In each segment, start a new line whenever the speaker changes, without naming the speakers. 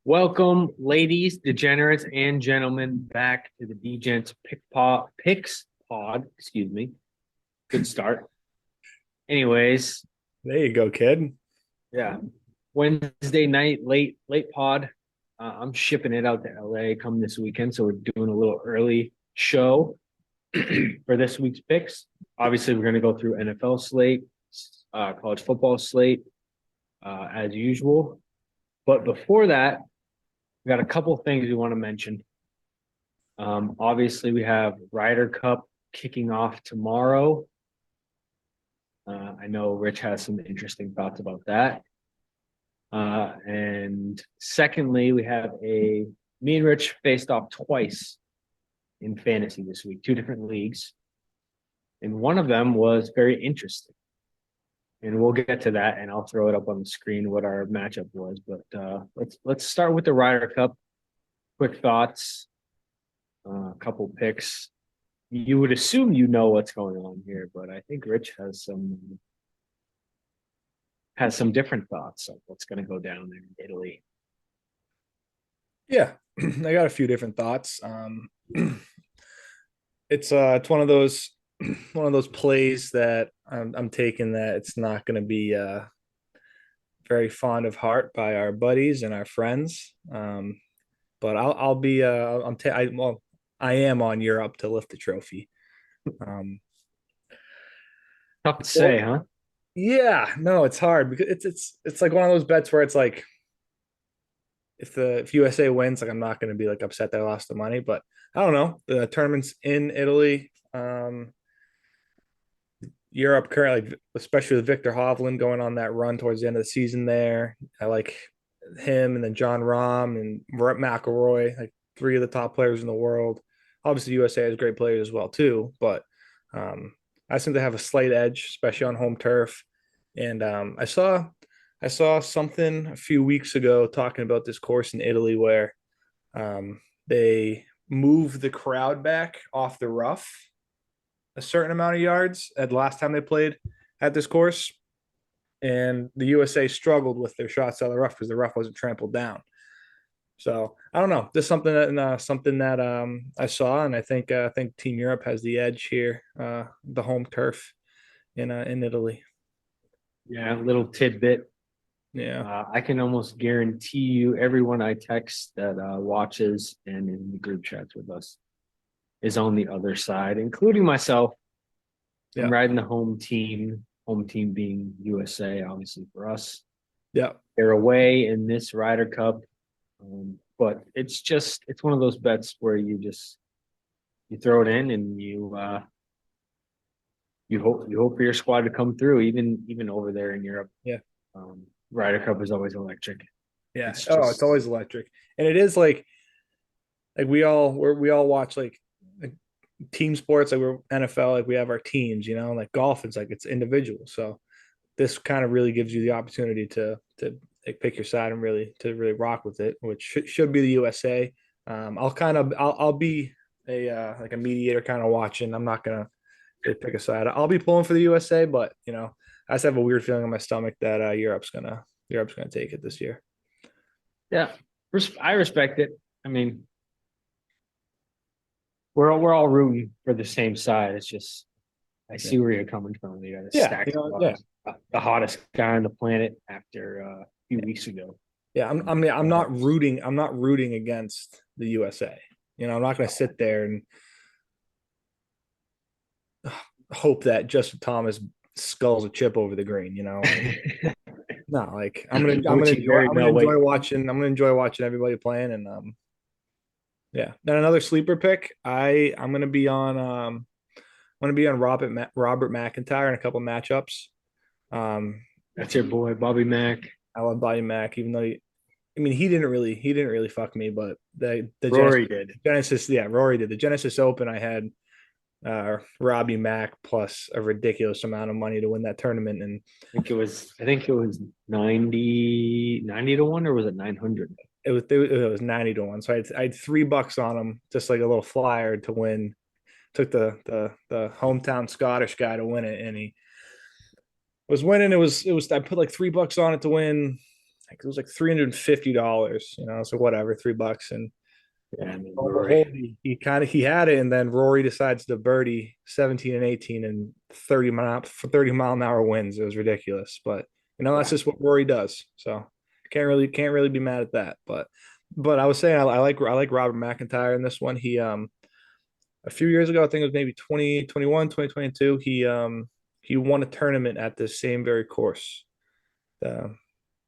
Welcome, ladies, degenerates, and gentlemen, back to the Degents Picks Pod. Excuse me. Good start. Anyways,
There you go, kid.
yeah. Wednesday night, late pod. I'm shipping it out to LA come this weekend, so we're doing a little early show for this week's picks. Obviously, we're going to go through NFL slate, college football slate, as usual. But before that, we got a couple things we want to mention. Obviously, we have Ryder Cup kicking off tomorrow. I know Rich has some interesting thoughts about that. And secondly, we have me and Rich faced off twice in fantasy this week, two different leagues. And one of them was very interesting. And we'll get to that, and I'll throw it up on the screen what our matchup was. But let's start with the Ryder Cup. Quick thoughts, a couple picks. You would assume you know what's going on here, but I think Rich has some different thoughts of what's going to go down there in Italy.
Yeah, I got a few different thoughts. It's one of those one of those plays that I'm taking that it's not going to be very fond of heart by our buddies and our friends. But I'll be I am on Europe to lift the trophy. Um,
Tough to
well,
say, huh?
yeah, no, it's hard because it's like one of those bets where it's like if USA wins, like I'm not going to be like upset that I lost the money, but I don't know. The tournaments in Italy, Europe currently, especially with Victor Hovland going on that run towards the end of the season. There, I like him, and then John Rahm and McIlroy, like three of the top players in the world. Obviously, USA has great players as well too, but um, I think they have a slight edge, especially on home turf. And I saw something a few weeks ago talking about this course in Italy where they moved the crowd back off the rough a certain amount of yards at the last time they played at this course. And the USA struggled with their shots out of the rough because the rough wasn't trampled down. So I don't know. This is something that I saw, and I think Team Europe has the edge here, the home turf in Italy.
Yeah, a little tidbit.
Yeah,
I can almost guarantee you everyone I text that watches and in the group chats with us is on the other side, including myself. I'm
yeah,
riding the home team being USA, obviously for us.
yeah,
They're away in this Ryder Cup. But it's one of those bets where you throw it in and you hope for your squad to come through, even over there in Europe.
yeah,
Um, Ryder Cup is always electric.
yeah.
It's
Oh, it's
just
always electric, and it is like we all watch like team sports, like we're NFL, like we have our teams, like golf, it's like it's individual. So this kind of really gives you the opportunity to like pick your side and really rock with it, which should be the USA. I'll be a like a mediator kind of watching. I'm not gonna pick a side. I'll be pulling for the USA, but I just have a weird feeling in my stomach that Europe's gonna take it this year.
yeah. I respect it. I mean, we're all rooting for the same side. It's just I
Yeah,
see where you're coming from. You got a
yeah,
stack of
yeah,
the hottest guy on the planet after a few weeks ago.
yeah. I'm not rooting against the USA. I'm not gonna sit there and hope that Justin Thomas skulls a chip over the green. No, like
Which you very know. Wait,
I'm gonna enjoy watching everybody playing, and yeah. Then another sleeper pick. I'm gonna be on Robert McIntyre in a couple matchups. Um,
that's your boy Bobby Mack.
I love Bobby Mack, even though he didn't really fuck me, but the
Rory did.
Genesis, yeah, Rory did the Genesis Open. I had Robbie Mack plus a ridiculous amount of money to win that tournament, and
I think it was 90 to 1, or was it 900?
it was 90 to 1. So I had $3 on him, just like a little flyer to win. Took the hometown Scottish guy to win it, and he was winning. It was I put like $3 on it to win. think it was like $350, so whatever, $3. And
Yeah, I mean,
on the
Rory.
hole, he had it, and then Rory decides to birdie 17 and 18 and 30-mile-an-hour winds. It was ridiculous, but that's
Yeah.
just what Rory does. So can't really be mad at that. But I was saying I like Robert McIntyre in this one. He a few years ago, I think it was maybe 2021, 2022, he won a tournament at this same very course. Uh,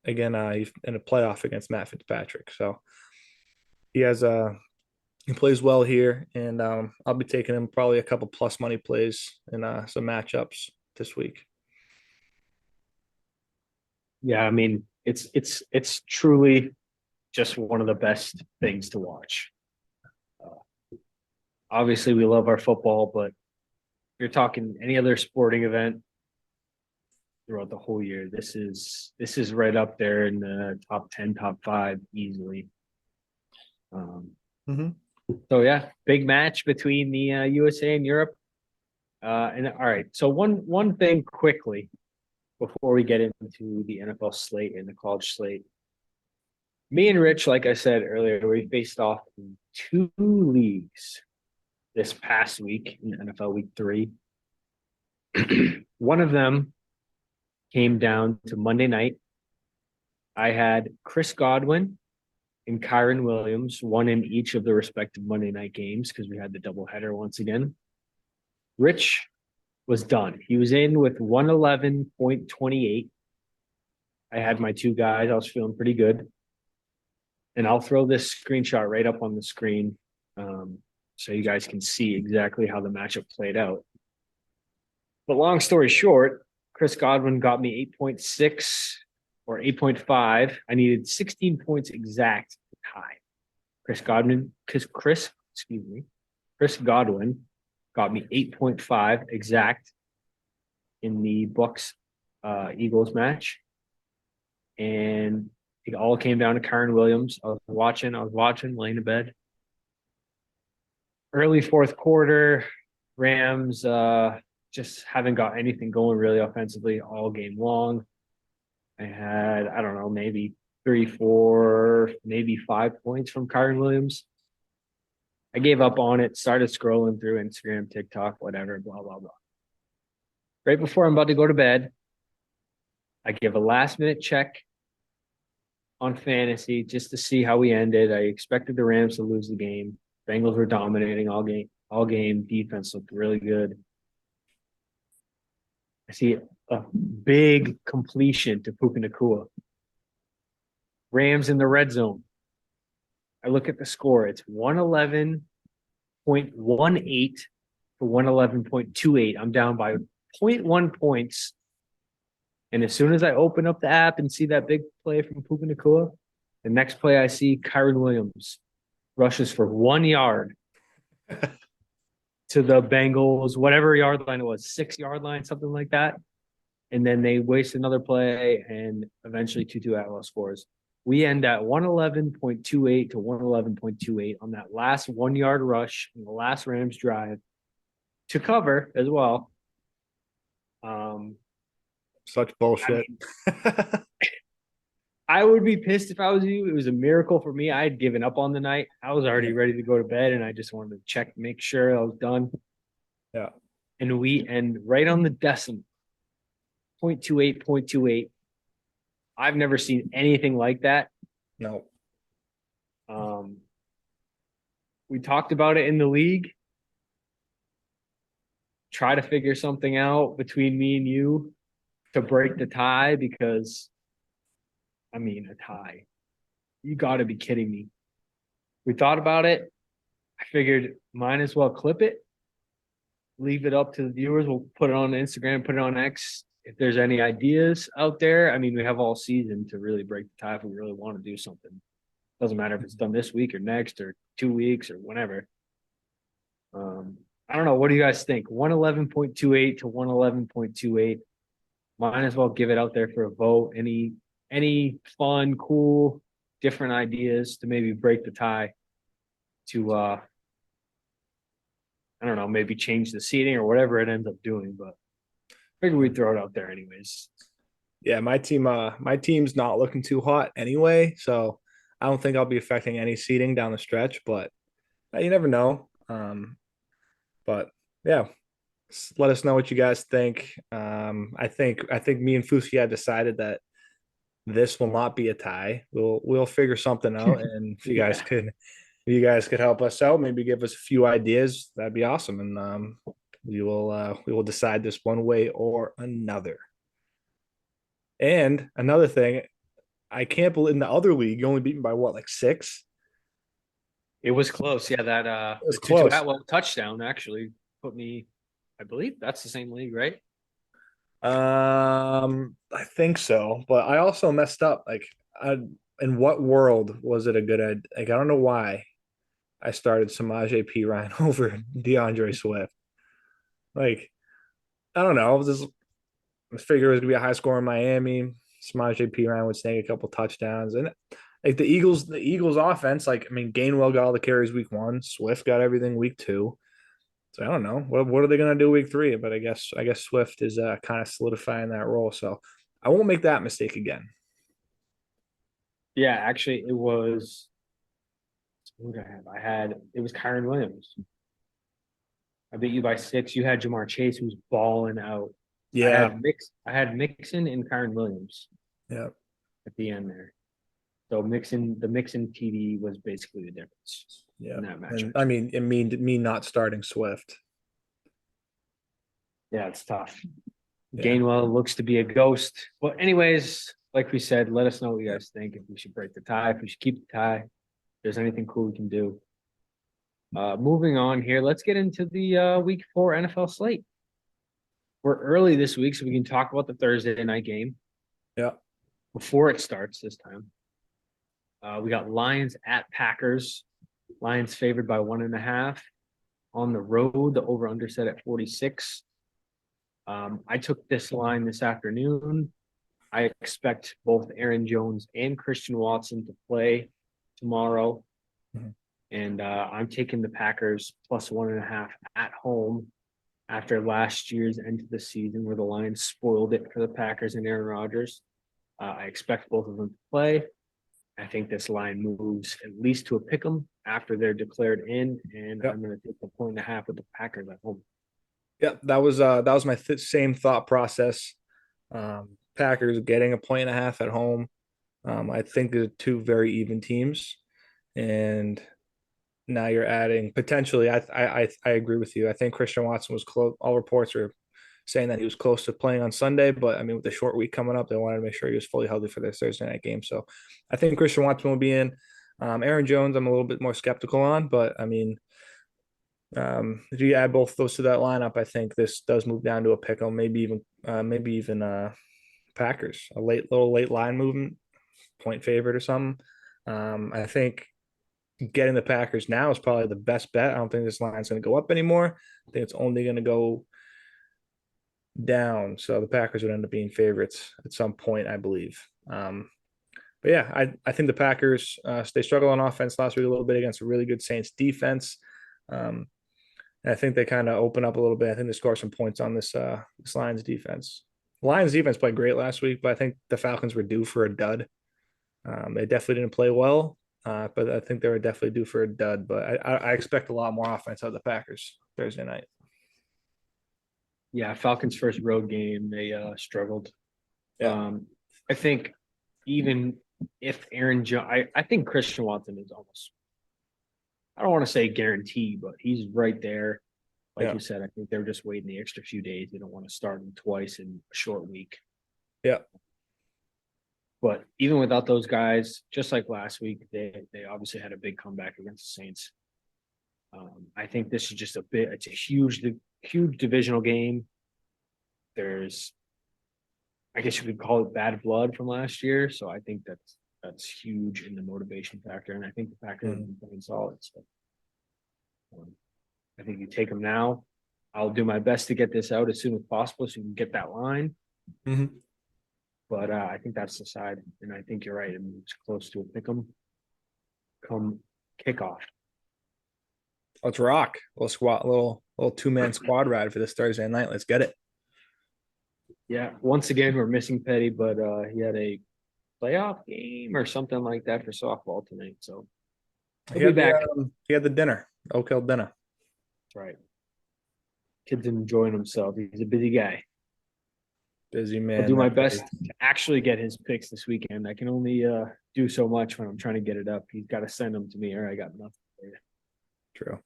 Again, in a playoff against Matt Fitzpatrick. So he has he plays well here, and I'll be taking him probably a couple plus money plays in some matchups this week.
Yeah, I mean, it's truly just one of the best things to watch. Obviously, we love our football, but if you're talking any other sporting event throughout the whole year, this is right up there in the top 10, top 5 easily.
Mhm.
So yeah, big match between the USA and Europe. And all right, so one thing quickly before we get into the NFL slate and the college slate. Me and Rich, like I said earlier, we faced off in 2 leagues this past week in NFL Week 3. One of them came down to Monday night. I had Chris Godwin and Kyron Williams, one in each of the respective Monday night games because we had the doubleheader once again. Rich was done. He was in with 111.28. I had my two guys. I was feeling pretty good. And I'll throw this screenshot right up on the screen so you guys can see exactly how the matchup played out. But long story short, Chris Godwin got me 8.6 or 8.5. I needed 16 points exact to tie. Chris Godwin got me 8.5 exact in the Bucks Eagles match. And it all came down to Kyron Williams. I was watching, laying in bed. Early fourth quarter, Rams just haven't got anything going really offensively all game long. I had, I don't know, maybe 3, 4, maybe 5 points from Kyron Williams. I gave up on it, started scrolling through Instagram, TikTok, whatever, blah, blah, blah. Right before I'm about to go to bed, I give a last minute check on fantasy just to see how we ended. I expected the Rams to lose the game. Bengals were dominating all game. All game defense looked really good. I see a big completion to Puka Nacua. Rams in the red zone. I look at the score. It's 111.18 to 111.28. I'm down by 0.1 points. And as soon as I open up the app and see that big play from Puka Nacua, the next play I see Kyron Williams rushes for 1 yard to the Bengals, whatever yard line it was, 6 yard line, something like that. And then they waste another play and eventually Tutu Atwell scores. We end at 111.28 to 111.28 on that last 1 yard rush in the last Rams drive to cover as well.
Such bullshit.
I would be pissed if I was you. It was a miracle for me. I had given up on the night. I was already ready to go to bed, and I just wanted to check, make sure I was done.
Yeah.
And we end right on the decimal, 0.28, 0.28. I've never seen anything like that.
No.
We talked about it in the league. Try to figure something out between me and you to break the tie because, I mean, a tie. You got to be kidding me. We thought about it. I figured might as well clip it, leave it up to the viewers. We'll put it on Instagram, put it on X. If there's any ideas out there, I mean, we have all season to really break the tie if we really want to do something. Doesn't matter if it's done this week or next or 2 weeks or whenever. I don't know. What do you guys think? 111.28 to 111.28. Might as well give it out there for a vote. Any fun, cool, different ideas to maybe break the tie to I don't know, maybe change the seating or whatever it ends up doing, but I figure we'd throw it out there anyways.
Yeah, my team's not looking too hot anyway, so I don't think I'll be affecting any seeding down the stretch, but you never know. But yeah, let us know what you guys think. I think me and Fuski had decided that this will not be a tie. We'll figure something out, and if you guys
Yeah.
could help us out, maybe give us a few ideas, that'd be awesome, and we will decide this one way or another. And another thing, I can't believe in the other league you only beat me by what, like six?
It was close. Yeah, that
It was
the Tutu
close.
Atwell touchdown actually put me, I believe that's the same league, right?
I think so, but I also messed up. In what world was it a good idea? Like, I don't know why I started Samaje P. Ryan over DeAndre Swift. Like, I don't know. I figured it was gonna be a high score in Miami. Samaje P. Ryan would snag a couple touchdowns, and like the Eagles offense. Like, I mean, Gainwell got all the carries week one. Swift got everything week two. So I don't know what are they going to do week three, but I guess Swift is kind of solidifying that role. So I won't make that mistake again.
Yeah, actually, it was. Who did I have? I had it was Kyron Williams. I beat you by 6. You had Jamar Chase, who's balling out.
Yeah,
I had Mixon and Kyron Williams
yeah,
at the end there. So the Mixon TD was basically the difference
yeah.
in that
And
matchup.
I mean, it mean me not starting Swift.
Yeah, it's tough.
Yeah,
Gainwell looks to be a ghost. Well, anyways, like we said, let us know what you guys think. If we should break the tie, if we should keep the tie, if there's anything cool we can do. Moving on here, let's get into the week 4 NFL slate. We're early this week, so we can talk about the Thursday night game
yeah.
before it starts this time. We got Lions at Packers. Lions favored by 1.5 on the road. The over under set at 46. I took this line this afternoon. I expect both Aaron Jones and Christian Watson to play tomorrow.
Mhm.
And I'm taking the Packers plus 1.5 at home after last year's end of the season where the Lions spoiled it for the Packers and Aaron Rodgers. I expect both of them to play. I think this line moves at least to a pick 'em after they're declared in, and
Yep.
I'm going to take the 1.5 with the Packers at home.
Yep. That was my same thought process. Packers getting a point and a half at home. I think they're two very even teams, and now you're adding potentially. I agree with you. I think Christian Watson was close. All reports are saying that he was close to playing on Sunday, but I mean, with the short week coming up, they wanted to make sure he was fully healthy for their Thursday night game. So I think Christian Watson will be in. Aaron Jones, I'm a little bit more skeptical on, but I mean, if you add both those to that lineup, I think this does move down to a pick 'em, maybe even Packers, a little late line movement, point favorite or something. I think getting the Packers now is probably the best bet. I don't think this line's going to go up anymore. I think it's only going to go down. So the Packers would end up being favorites at some point, I believe. But yeah, I think the Packers they struggled on offense last week a little bit against a really good Saints defense. Um, and I think they kind of open up a little bit. I think they score some points on this Lions defense. Lions defense played great last week, but I think the Falcons were due for a dud. They definitely didn't play well, but I think they were definitely due for a dud. But I expect a lot more offense out of the Packers Thursday night.
Yeah, Falcons' first road game, they struggled.
Yeah,
Um, I think even if Aaron Jones, I think Christian Watson is almost, I don't want to say guarantee, but he's right there. Like
yeah,
you said, I think they're just waiting the extra few days. They don't want to start him twice in a short week.
yeah.
But even without those guys, just like last week, they obviously had a big comeback against the Saints. I think this is just a bit. It's a huge divisional game. There's, I guess you could call it bad blood from last year. So I think that's huge in the motivation factor, and I think the Packers have
Mhm.
been playing solid. So um, I think you take them now. I'll do my best to get this out as soon as possible so you can get that line.
Mhm.
But I think that's the side, and I think you're right. It moves close to a pick 'em come kickoff.
Let's rock. Little 2-man squad ride for this Thursday night. Let's get it.
Yeah, once again, we're missing Petty, but he had a playoff game or something like that for softball tonight. So he'll be back.
He had the dinner, Oak Hill dinner.
That's right. Kid's enjoying himself. He's a busy guy.
Busy
I'll
man.
do my
That
best
Petty.
to actually get his picks this weekend. I can only do so much when I'm trying to get it up. He's got to send them to me, or I got nothing for you.
True.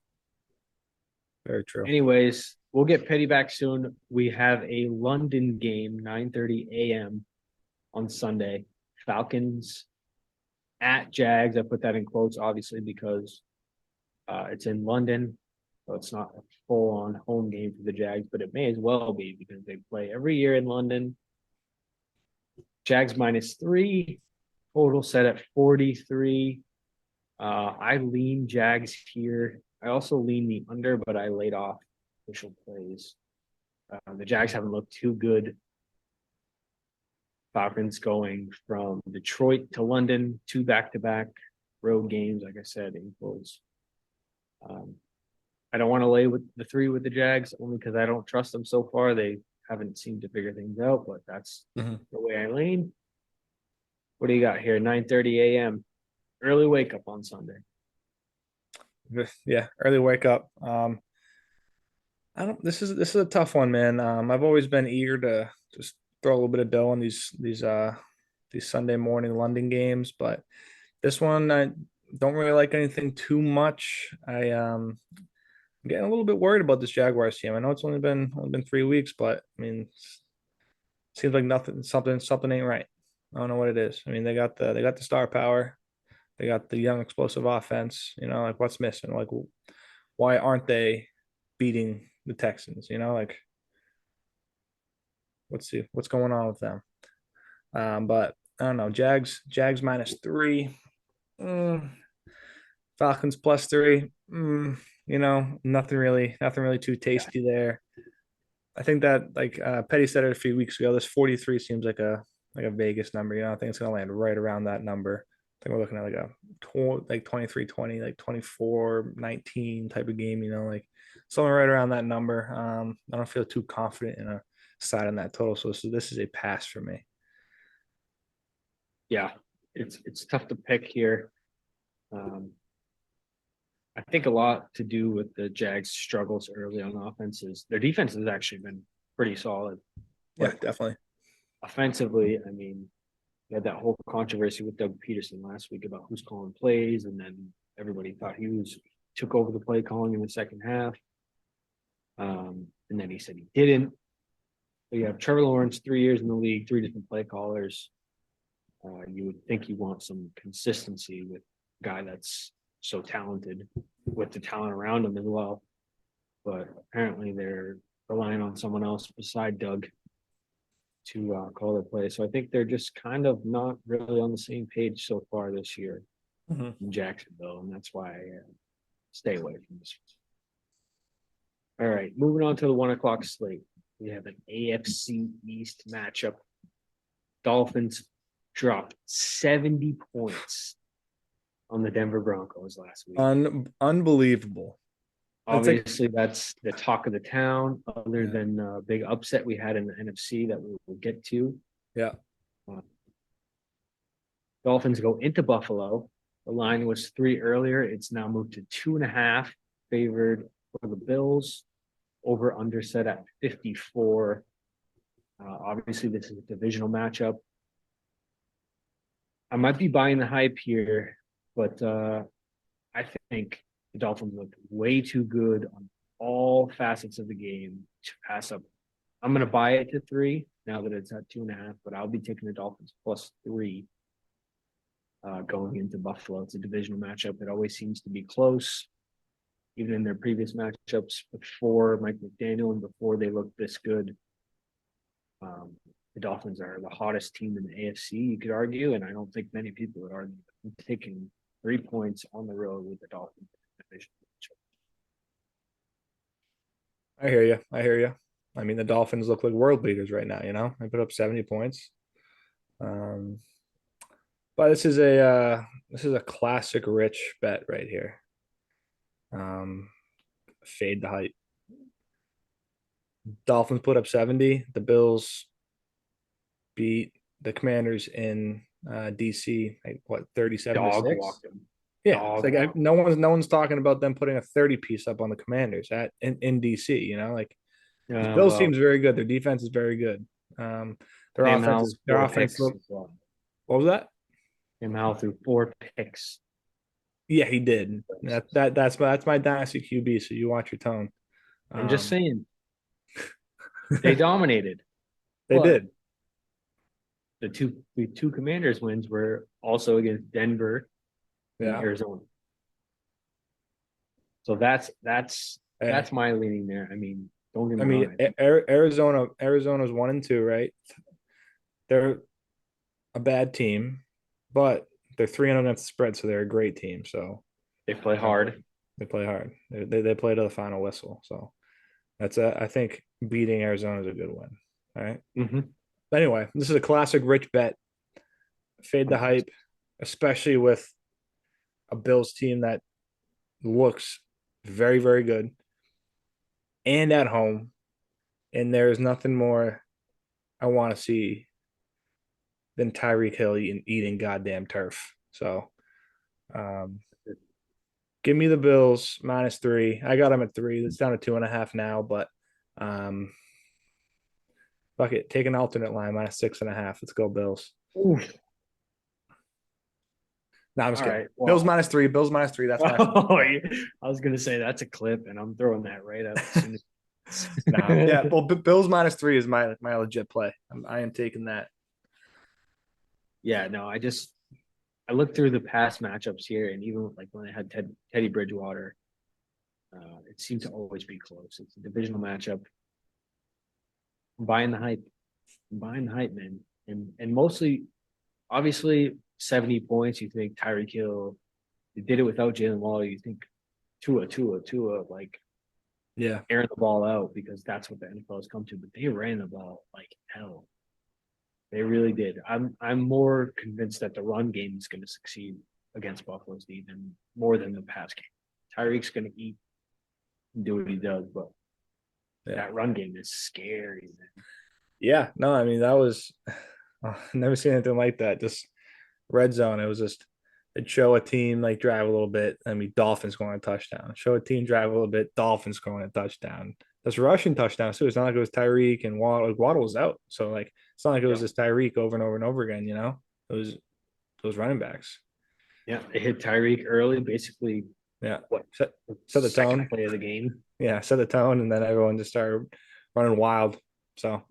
Very true.
Anyways, we'll get Petty back soon. We have a London game, 9:30 a.m. on Sunday. Falcons at Jags. I put that in quotes, obviously, because it's in London. So it's not a full-on home game for the Jags, but it may as well be because they play every year in London. Jags -3, total set at 43. I lean Jags here. I also lean the under, but I laid off official plays. The Jags haven't looked too good. Falcons going from Detroit to London, 2 back-to-back road games, like I said, in close. I don't want to lay with the 3 with the Jags only because I don't trust them so far. They haven't seemed to figure things out, but that's the way I lean. What do you got here? 9:30 a.m. Early wake up on Sunday.
Yeah, early wake up. I don't. This is a tough one, man. I've always been eager to just throw a little bit of dough on these Sunday morning London games, but this one I don't really like anything too much. I'm getting a little bit worried about this Jaguars team. I know it's only been 3 weeks, but I mean, seems like something ain't right. I don't know what it is. I mean, they got the star power, they got the young explosive offense. Like what's missing? Like why aren't they beating the Texans? Like let's see what's going on with them. But I don't know. Jags -3. Mm, Falcons +3. Nothing really too tasty there. I think that like Petty said it a few weeks ago, this 43 seems like a Vegas number. I think it's gonna land right around that number. I think we're looking at like 23-20, like 24-19 type of game, like something right around that number. I don't feel too confident in a side on that total. So this is a pass for me.
Yeah, it's tough to pick here. I think a lot to do with the Jags' struggles early on offenses. Their defense has actually been pretty solid.
Yeah, definitely.
Offensively, I mean, you had that whole controversy with Doug Peterson last week about who's calling plays, and then everybody thought took over the play calling in the second half. And then he said he didn't. So you have Trevor Lawrence, 3 years in the league, 3 different play callers. You would think you want some consistency with a guy that's so talented with the talent around him as well. But apparently they're relying on someone else beside Doug to call their play. So I think they're just kind of not really on the same page so far this year in Jacksonville. And that's why I stay away from this. All right, moving on to the 1 o'clock slate. We have an AFC East matchup. Dolphins dropped 70 points on the Denver Broncos last week.
Unbelievable.
Obviously, that's the talk of the town, other than a big upset we had in the NFC that we will get to.
Yeah.
Dolphins go into Buffalo. The line was 3 earlier. It's now moved to 2.5, favored for the Bills. Over under set at 54. Obviously, this is a divisional matchup. I might be buying the hype here, but I think the Dolphins look way too good on all facets of the game to pass up. I'm going to buy it to 3 now that it's at 2.5, but I'll be taking the Dolphins +3 going into Buffalo. It's a divisional matchup. It always seems to be close, even in their previous matchups before Mike McDaniel and before they looked this good. The Dolphins are the hottest team in the AFC, you could argue, and I don't think many people would argue. I'm taking 3 points on the road with the Dolphins.
I hear you. I hear you. I mean, the Dolphins look like world beaters right now. They put up 70 points. But this is a classic rich bet right here. Fade the hype. Dolphins put up 70. The Bills beat the Commanders in DC, like what, 37-6?
walked them.
Yeah, it's
Dog
like
walked.
no one's talking about them putting a 30 piece up on the Commanders in DC. Like this Bills
Well,
team's very good. Their defense is very good. Um, their
Sam
offense
Howell
is their
four
offense.
picks as well.
What was that?
Sam Howell threw 4 picks.
Yeah, he did. That's my dynasty QB. So you watch your tone.
I'm just
Um,
saying they dominated.
they
But
did.
the two Commanders wins were also against Denver and
Yeah.
Arizona. So that's
Hey,
my leaning there. I mean, don't get
I
me
mean,
wrong.
Arizona's 1-2, right? They're a bad team, but they're 3-0 against the spread, so they're a great team. So
They play
uh,
hard.
they play hard. They play to the final whistle. So I think beating Arizona is a good win. All right.
Mm-hmm.
But anyway, this is a classic rich bet. Fade the hype, especially with a Bills team that looks very, very good and at home. And there is nothing more I want to see than Tyreek Hill eating goddamn turf. So um, give me the Bills -3. I got them at 3. It's down to 2.5 now, but um, fuck it. Take an alternate line -6.5. Let's go Bills.
Oof.
No, I'm just
All
kidding.
right.
Bills
Well,
-3. Bills -3. That's my.
oh, yeah. I was gonna say that's a clip, and I'm throwing that right up as soon as.
No, yeah. Well, Bills -3 is my legit play. I am taking that.
Yeah, no, I looked through the past matchups here, and even like when I had Teddy Bridgewater, it seemed to always be close. It's a divisional matchup. I'm buying the hype. I'm buying the hype, man, and mostly, obviously, 70 points. You think Tyreek Hill? They did it without Jalen Waddle. You think Tua, like
Yeah,
airing the ball out because that's what the NFL has come to. But they ran the ball like hell. They really did. I'm more convinced that the run game is going to succeed against Buffalo's D than more than the pass game. Tyreek's going to eat and do what he does, but
yeah,
that run game is scary, man.
yeah. No, I mean that was. I've never seen anything like that. Just red zone. It was just it'd show a team like drive a little bit. I mean, Dolphins scoring a touchdown. Show a team drive a little bit. Dolphins scoring a touchdown. That's rushing touchdowns too. It's not like it was Tyreek and Waddle. Like, Waddle was out, so like it's not like it was
Yeah,
just Tyreek over and over and over again. It was those running backs.
yeah. They hit Tyreek early, basically.
Yeah,
What
set the
second
tone.
play of the game?
Yeah, set the tone, and then everyone just started running wild. So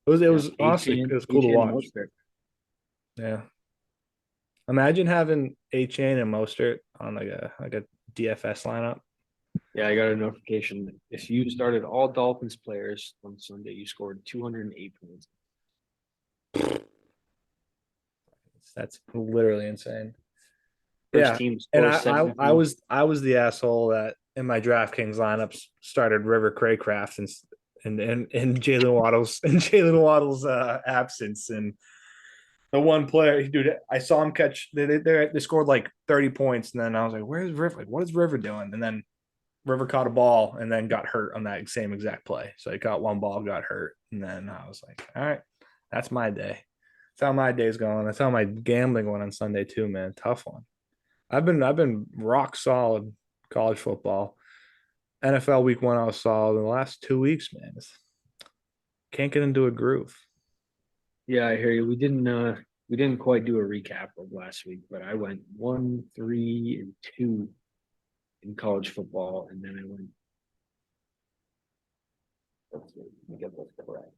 it
Yeah,
was honestly it
Achan,
was cool to
Achan and
watch.
Mostert.
Yeah. Imagine having Achane and Mostert on like a DFS lineup.
Yeah, I got a notification. If you started all Dolphins players on Sunday, you scored 208 points.
That's literally insane.
First
Yeah,
team
and
scores
I was the asshole that in my DraftKings lineups started River Craycraft and in Jalen Waddle's absence, and the one player, dude, I saw him catch. They scored like 30 points, and then I was like, "Where's River? Like, what is River doing?" And then River caught a ball and then got hurt on that same exact play. So he caught one ball, got hurt, and then I was like, "All right, that's my day. That's how my day's going. That's how my gambling went on Sunday too, man. Tough one. I've been rock solid college football. NFL week 1 I was solid. In the last 2 weeks, man, can't get into a groove.
Yeah, I hear you. We didn't quite do a recap of last week, but I went 1, 3, and 2 in college football, and then I went. Let's see, let me get this correct.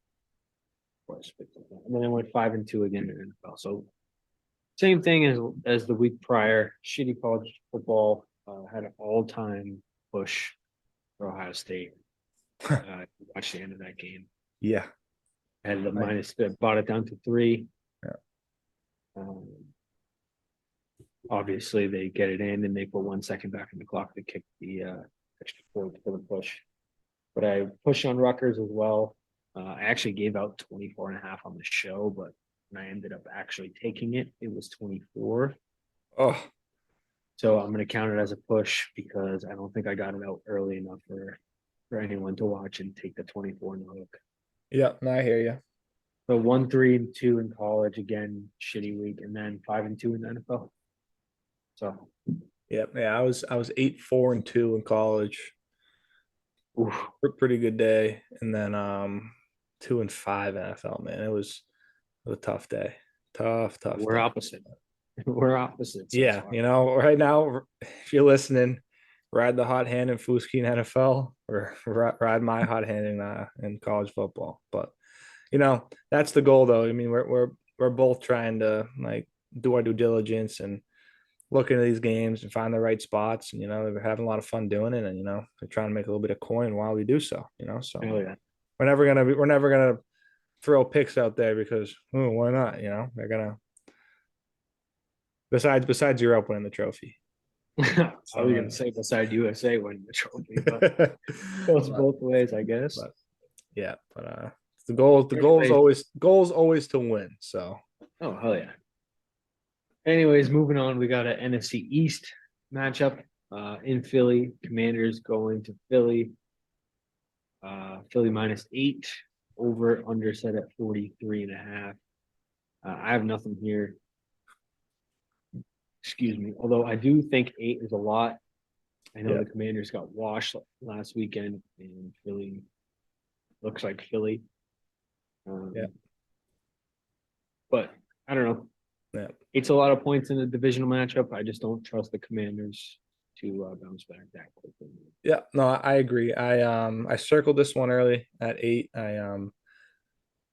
And then I went 5 and 2 again in NFL. So same thing as the week prior. Shitty college football had an all-time push for Ohio State. Watched the end of that game.
Yeah.
Had the minus, bought it down to 3.
Yeah.
Um, obviously, they get it in and they put 1 second back in the clock to kick the extra point for the push. But I pushed on Rutgers as well. I actually gave out 24.5 on the show, but when I ended up actually taking it, it was 24.
Oh,
So I'm going to count it as a push because I don't think I got it out early enough for anyone to watch and take the 24 and look.
yeah. No, I hear you.
So 1-3-2 in college, again, shitty week, and then 5-2 in the NFL. So,
Yep. Yeah, I was 8-4-2 in college.
oof,
Pretty good day. And then 2-5 NFL, man. It was a tough day. Tough
we're
day.
opposite. We're opposites. That's
Yeah,
why.
right now, if you're listening, ride the hot hand in Fuski in NFL or ride my hot hand in college football. But that's the goal, though. I mean, we're both trying to like do our due diligence and look into these games and find the right spots. And we're having a lot of fun doing it, and we're trying to make a little bit of coin while we do so. So
Oh yeah.
we're never gonna throw picks out there because why not? They're gonna besides Europe winning the trophy.
I was
So,
gonna say beside USA winning the trophy, but
but,
goes both ways, I guess.
yeah, but the goal is
Anyways,
always to win. So
oh hell yeah. Anyways, moving on, we got an NFC East matchup in Philly. Commanders going to Philly. Philly -8, over under set at 43.5. I have nothing here. Excuse me. Although I do think 8 is a lot. I know
yeah,
the Commanders got washed last weekend, and Philly looks like Philly.
yeah,
But I don't know.
yeah.
It's a lot of points in a divisional matchup. I just don't trust the Commanders to bounce back that quickly.
Yeah, no, I agree. I circled this one early at 8. I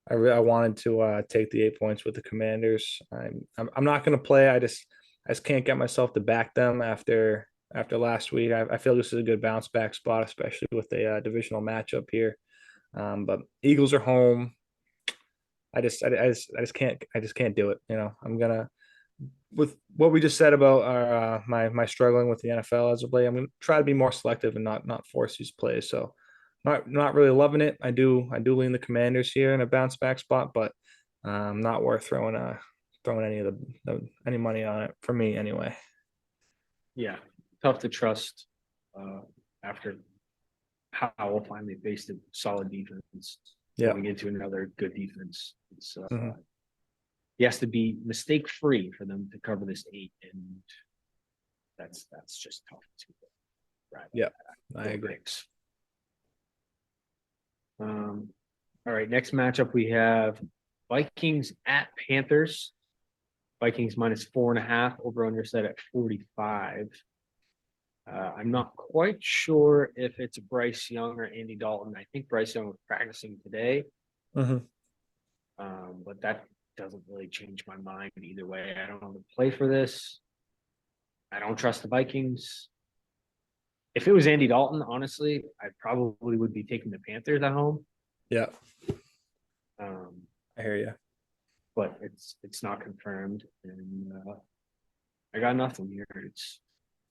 wanted to take the 8 points with the Commanders. I'm not going to play. I just can't get myself to back them after last week. I feel this is a good bounce back spot, especially with the divisional matchup here. But Eagles are home. I just can't do it. I'm gonna, with what we just said about my struggling with the NFL as of late. I'm gonna try to be more selective and not force these plays. So not really loving it. I do lean the Commanders here in a bounce back spot, but not worth throwing any money on it for me anyway.
Yeah, tough to trust uh, after Howell finally faced a solid defense
Yeah.
going into another good defense. It's
Mhm.
he has to be mistake free for them to cover this 8, and that's just tough to right.
Yeah, I agree.
Picks. All right, next matchup we have Vikings at Panthers. Vikings -4.5, over under set at 45. I'm not quite sure if it's Bryce Young or Andy Dalton. I think Bryce Young was practicing today,
Mhm.
but that doesn't really change my mind either way. I don't want to play for this. I don't trust the Vikings. If it was Andy Dalton, honestly, I probably would be taking the Panthers at home.
Yeah,
Um,
I hear you.
but it's not confirmed, and I got nothing here. It's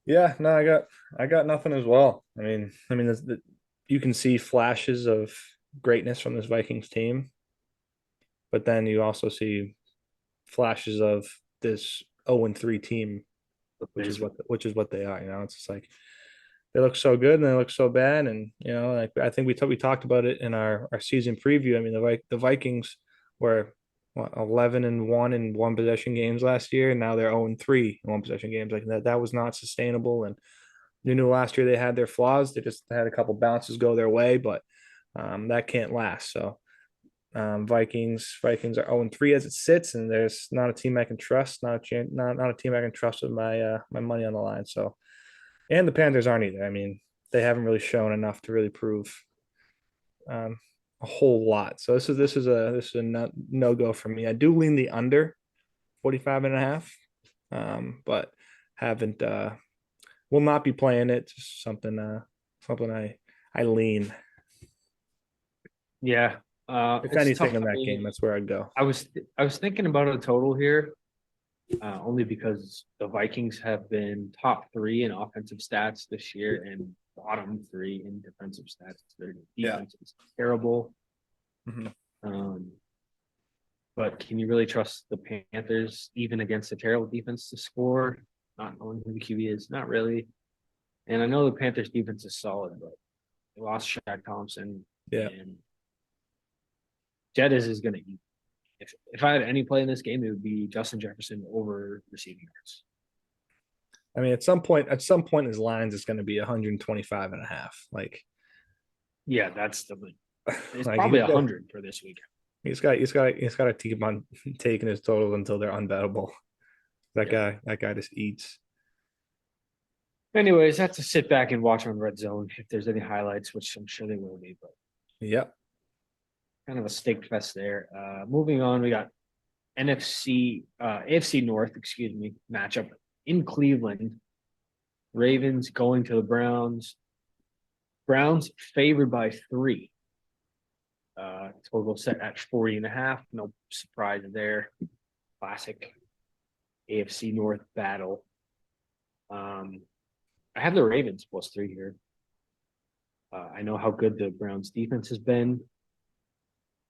Yeah, no, I got nothing as well. I mean, you can see flashes of greatness from this Vikings team, but then you also see flashes of this 0-3 team, which is what they are. It's just like they look so good and they look so bad, and like I think we talked about it in our season preview. I mean, the Vikings were 11-1 in one possession games last year, and now they're 0-3 in one possession games. Like that was not sustainable. And you knew last year they had their flaws. They just had a couple bounces go their way, but that can't last. So Vikings are 0-3 as it sits, and there's not a team I can trust. Not a team I can trust with my money on the line. So, and the Panthers aren't either. I mean, they haven't really shown enough to really prove um, a whole lot. So this is a no go for me. I do lean the under 45.5, but haven't will not be playing it. Just something I lean.
yeah.
If
It's tough
anything in
for
that game,
me.
that's where I'd go.
I was thinking about a total here, only because the Vikings have been top 3 in offensive stats this year and bottom 3 in defensive stats. Their
Yeah.
defense is terrible.
Mhm.
Um, but can you really trust the Panthers, even against a terrible defense, to score? Not knowing who the QB is, not really. And I know the Panthers defense is solid, but they lost Shaq Thompson,
Yeah.
and Jettis is going to eat. if I had any play in this game, it would be Justin Jefferson over receiving yards.
I mean, at some point, his lines is going to be 125 and a half. Like,
Yeah, it's
like
probably 100 for this week.
he's got to keep on taking his totals until they're unbettable. That guy just eats.
Anyways, that's to sit back and watch on Red Zone if there's any highlights, which I'm sure they will be, but
Yep.
kind of a steak fest there. Moving on, we got AFC North, matchup in Cleveland. Ravens going to the Browns. Browns favored by 3. Total set at 40.5. No surprise there. Classic AFC North battle. I have the Ravens +3 here. I know how good the Browns defense has been.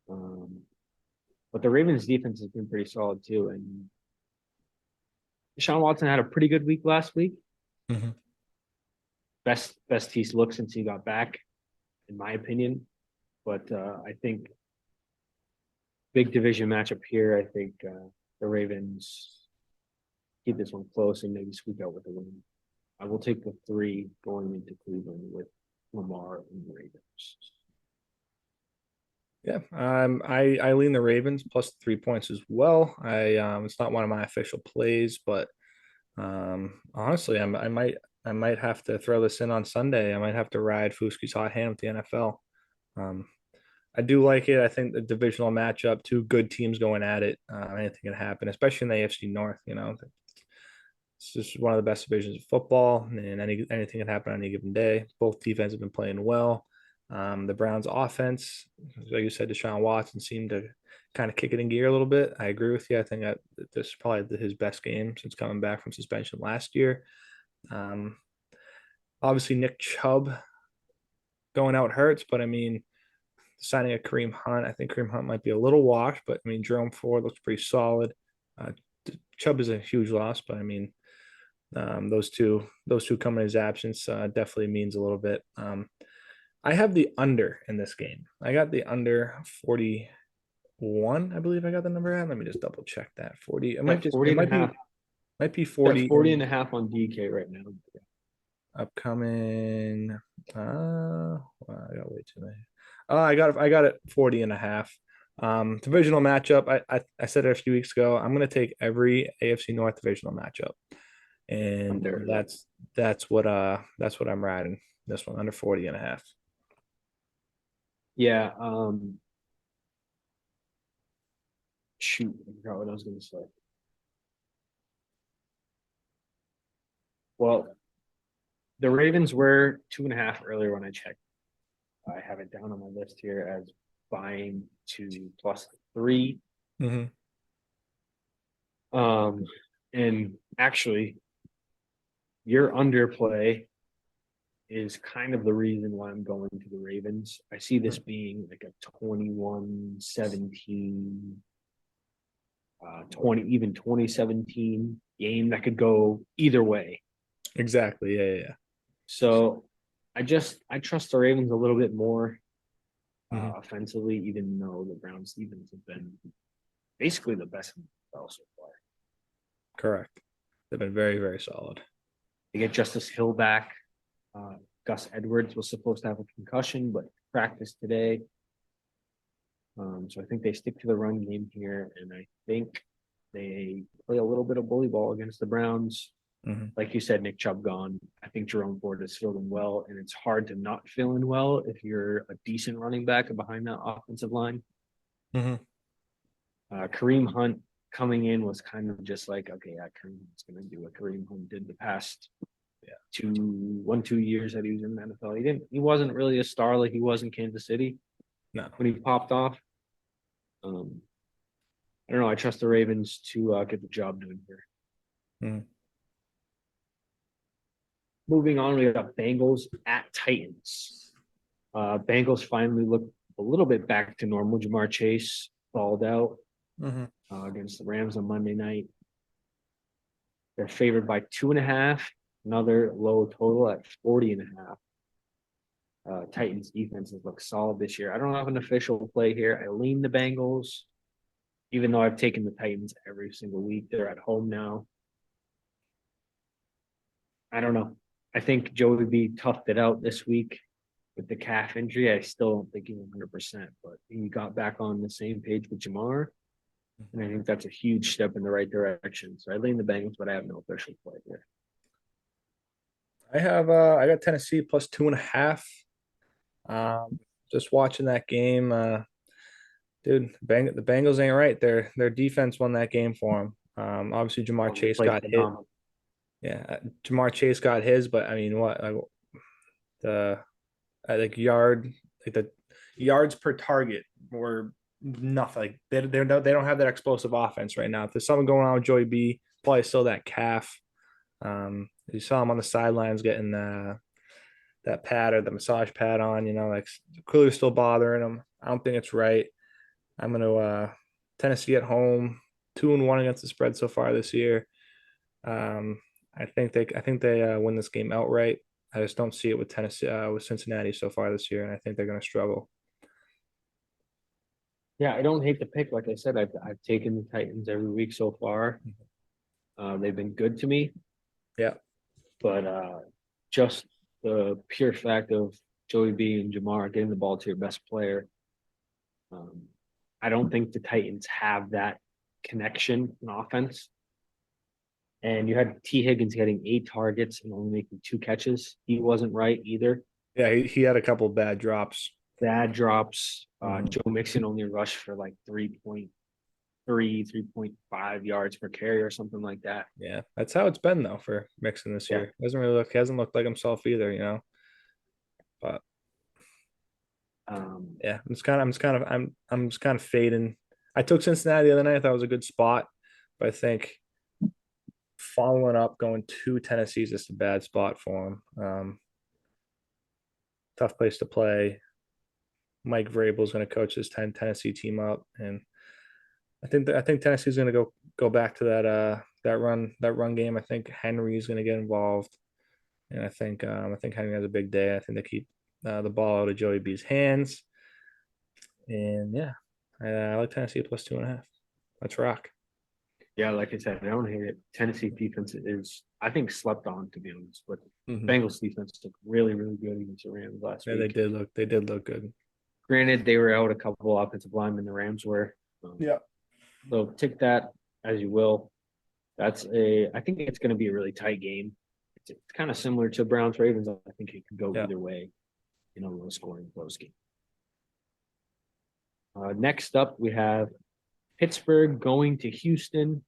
But the Ravens defense has been pretty solid too. And Deshaun Watson had a pretty good week last week.
Mm-hmm.
Best he's looked since he got back, in my opinion. But I think big division matchup here. I think the Ravens keep this one close and maybe squeak out with a win. I will take the 3 going into Cleveland with Lamar and the Ravens.
Yeah, I lean the Ravens plus 3 points as well. It's not one of my official plays, but honestly, I might have to throw this in on Sunday. I might have to ride Fuski's hot hand with the NFL. I do like it. I think the divisional matchup, 2 good teams going at it. Anything can happen, especially in the AFC North. You know, it's just one of the best divisions of football, and anything can happen on any given day. Both defenses have been playing well. The Browns' offense, like you said, Deshaun Watson seemed to kind of kick it in gear a little bit. I agree with you. I think that this is probably his best game since coming back from suspension last year. Obviously, Nick Chubb going out hurts, but I mean, signing a Kareem Hunt, I think Kareem Hunt might be a little washed, but I mean, Jerome Ford looks pretty solid. Chubb is a huge loss, but I mean, those two coming in his absence definitely means a little bit. I have the under in this game. I got the under 41. I believe I got the number at. Let me just double check that. 40. It might just
40
it
and a half.
might be 40.
40.5 on DK right now.
Upcoming. Wow, I got way too many. I got it 40.5. Divisional matchup. I said it a few weeks ago. I'm gonna take every AFC North divisional matchup. And that's what I'm riding. This one under 40.5.
Yeah. Shoot, I forgot what I was going to say. Well, the Ravens were 2.5 earlier when I checked. I have it down on my list here as buying to +3.
Mm-hmm.
And actually, your underplay is kind of the reason why I'm going to the Ravens. I see this being like a 21-17, 2017 game that could go either way.
Exactly. Yeah.
So I trust the Ravens a little bit more offensively, even though the Browns defense have been basically the best in the NFL so far.
Correct. They've been very, very solid.
They get Justice Hill back. Gus Edwards was supposed to have a concussion, but practiced today. So I think they stick to the run game here, and I think they play a little bit of bully ball against the Browns.
Mm-hmm.
Like you said, Nick Chubb gone. I think Jerome Ford is feeling well, and it's hard to not feeling well if you're a decent running back behind that offensive line.
Mm-hmm.
Kareem Hunt coming in was kind of just like, okay, yeah, Kareem Hunt's going to do what Kareem Hunt did the past 2 years that he was in the NFL. He wasn't really a star like he was in Kansas City.
No.
When he popped off. I don't know. I trust the Ravens to get the job done here.
Mm-hmm.
Moving on, we got Bengals at Titans. Bengals finally look a little bit back to normal. Jamar Chase balled out against the Rams on Monday night. They're favored by 2.5. Another low total at 40.5. Titans defenses look solid this year. I don't have an official play here. I lean the Bengals even though I've taken the Titans every single week, they're at home now. I don't know. I think Joey B toughed it out this week with the calf injury. I still don't think he's 100%, but he got back on the same page with Jamar. And I think that's a huge step in the right direction. So I lean the Bengals, but I have no official play here.
I got Tennessee plus 2.5. Just watching that game, dude, the Bengals ain't right. Their defense won that game for them. Obviously Jamar Chase
Played
got hit.
phenomenal.
Yeah, Jamar Chase got his, but I mean, what the like the yards per target were nothing. Like they don't have that explosive offense right now. If there's something going on with Joey B, probably still that calf. You saw him on the sidelines getting that pad or the massage pad on. Like clearly still bothering him. I don't think it's right. I'm gonna Tennessee at home, 2-1 against the spread so far this year. I think they win this game outright. I just don't see it with Tennessee with Cincinnati so far this year, and I think they're going to struggle.
Yeah, I don't hate the pick. Like I said, I've taken the Titans every week so far. They've been good to me.
Yeah,
but just the pure fact of Joey B and Jamar getting the ball to your best player. I don't think the Titans have that connection in offense. And you had T. Higgins getting 8 targets and only making 2 catches. He wasn't right either.
yeah, he had a couple of bad drops.
Bad drops. Joe Mixon only rushed for like 3.5 yards per carry or something like that.
Yeah, that's how it's been though for Mixon this year. He hasn't looked like himself either. But yeah, I'm just kind of fading. I took Cincinnati the other night. That was a good spot, but I think following up going to Tennessee is just a bad spot for him. Tough place to play. Mike Vrabel is going to coach this Tennessee team up, and I think Tennessee's going to go back to that run game. I think Henry's going to get involved, and I think Henry has a big day. I think they keep the ball out of Joey B's hands, and yeah, I like Tennessee plus 2.5. Let's rock.
Yeah, like I said, I don't hate it. Tennessee defense is, I think, slept on, to be honest. But
Mm-hmm.
Bengals defense looked really, really good against the Rams last week.
They did look good.
Granted, they were out a couple of offensive linemen. The Rams were.
Yeah.
So take that as you will. I think it's going to be a really tight game. It's kind of similar to Browns Ravens. I think it could go either way in a low scoring close game. Next up, we have Pittsburgh going to Houston.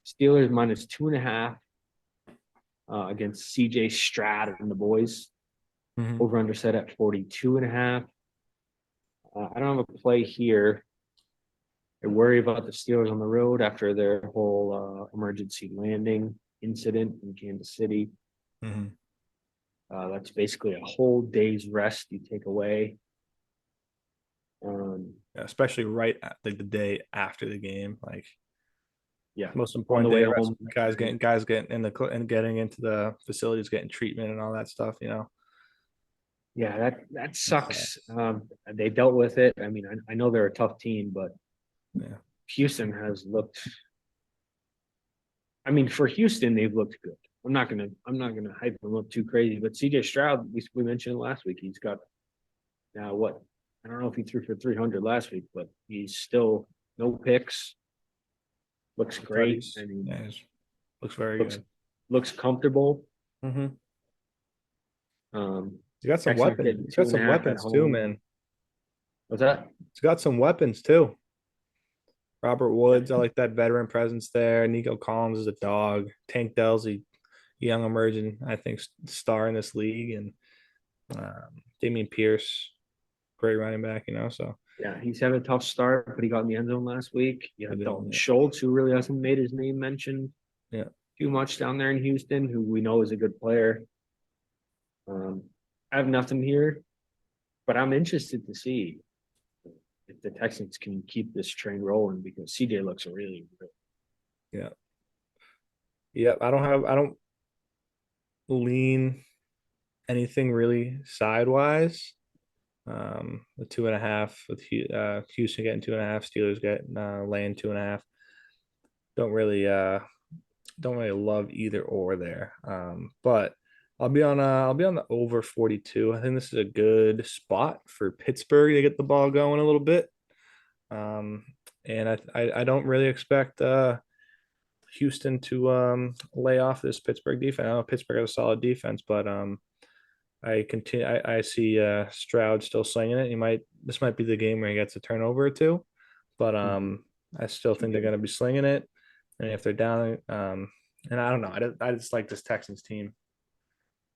Steelers minus 2.5 against CJ Stroud and the boys.
Mm-hmm.
Over under set at 42.5. I don't have a play here. I worry about the Steelers on the road after their whole emergency landing incident in Kansas City.
Mm-hmm.
That's basically a whole day's rest you take away.
Especially right at the day after the game, like most important
on the
day
way
rest.
home.
Guys getting and getting into the facilities, getting treatment and all that stuff.
Yeah, that sucks. They dealt with it. I mean, I know they're a tough team, but
yeah,
Houston has looked. I mean, for Houston, they've looked good. I'm not gonna hype them up too crazy, but CJ Stroud, we mentioned last week, he's got now what? I don't know if he threw for 300 last week, but he's still no picks. Looks great. I mean,
looks very good.
Looks comfortable.
Mm-hmm.
He's
got some weapons. He's got some weapons too, man.
What's that?
He's got some weapons too. Robert Woods, I like that veteran presence there. Nico Collins is a dog. Tank Dell's a young emerging, I think, star in this league, and Damian Pierce, great running back. So
yeah, he's had a tough start, but he got in the end zone last week. You have Dalton Schultz, who really hasn't made his name mentioned too much down there in Houston, who we know is a good player. I have nothing here, but I'm interested to see if the Texans can keep this train rolling because CJ looks really good.
Yeah. I don't lean anything really sidewise. The 2.5 with Houston getting 2.5, Steelers getting laying 2.5. Don't really don't really love either or there. But I'll be on the over 42. I think this is a good spot for Pittsburgh to get the ball going a little bit. Um, and I don't really expect Houston to lay off this Pittsburgh defense. I know Pittsburgh has a solid defense, but I see Stroud still slinging it. This might be the game where he gets a turnover or two, but
Mhm.
I still think they're going to be slinging it. And if they're down, and I don't know, I just like this Texans team.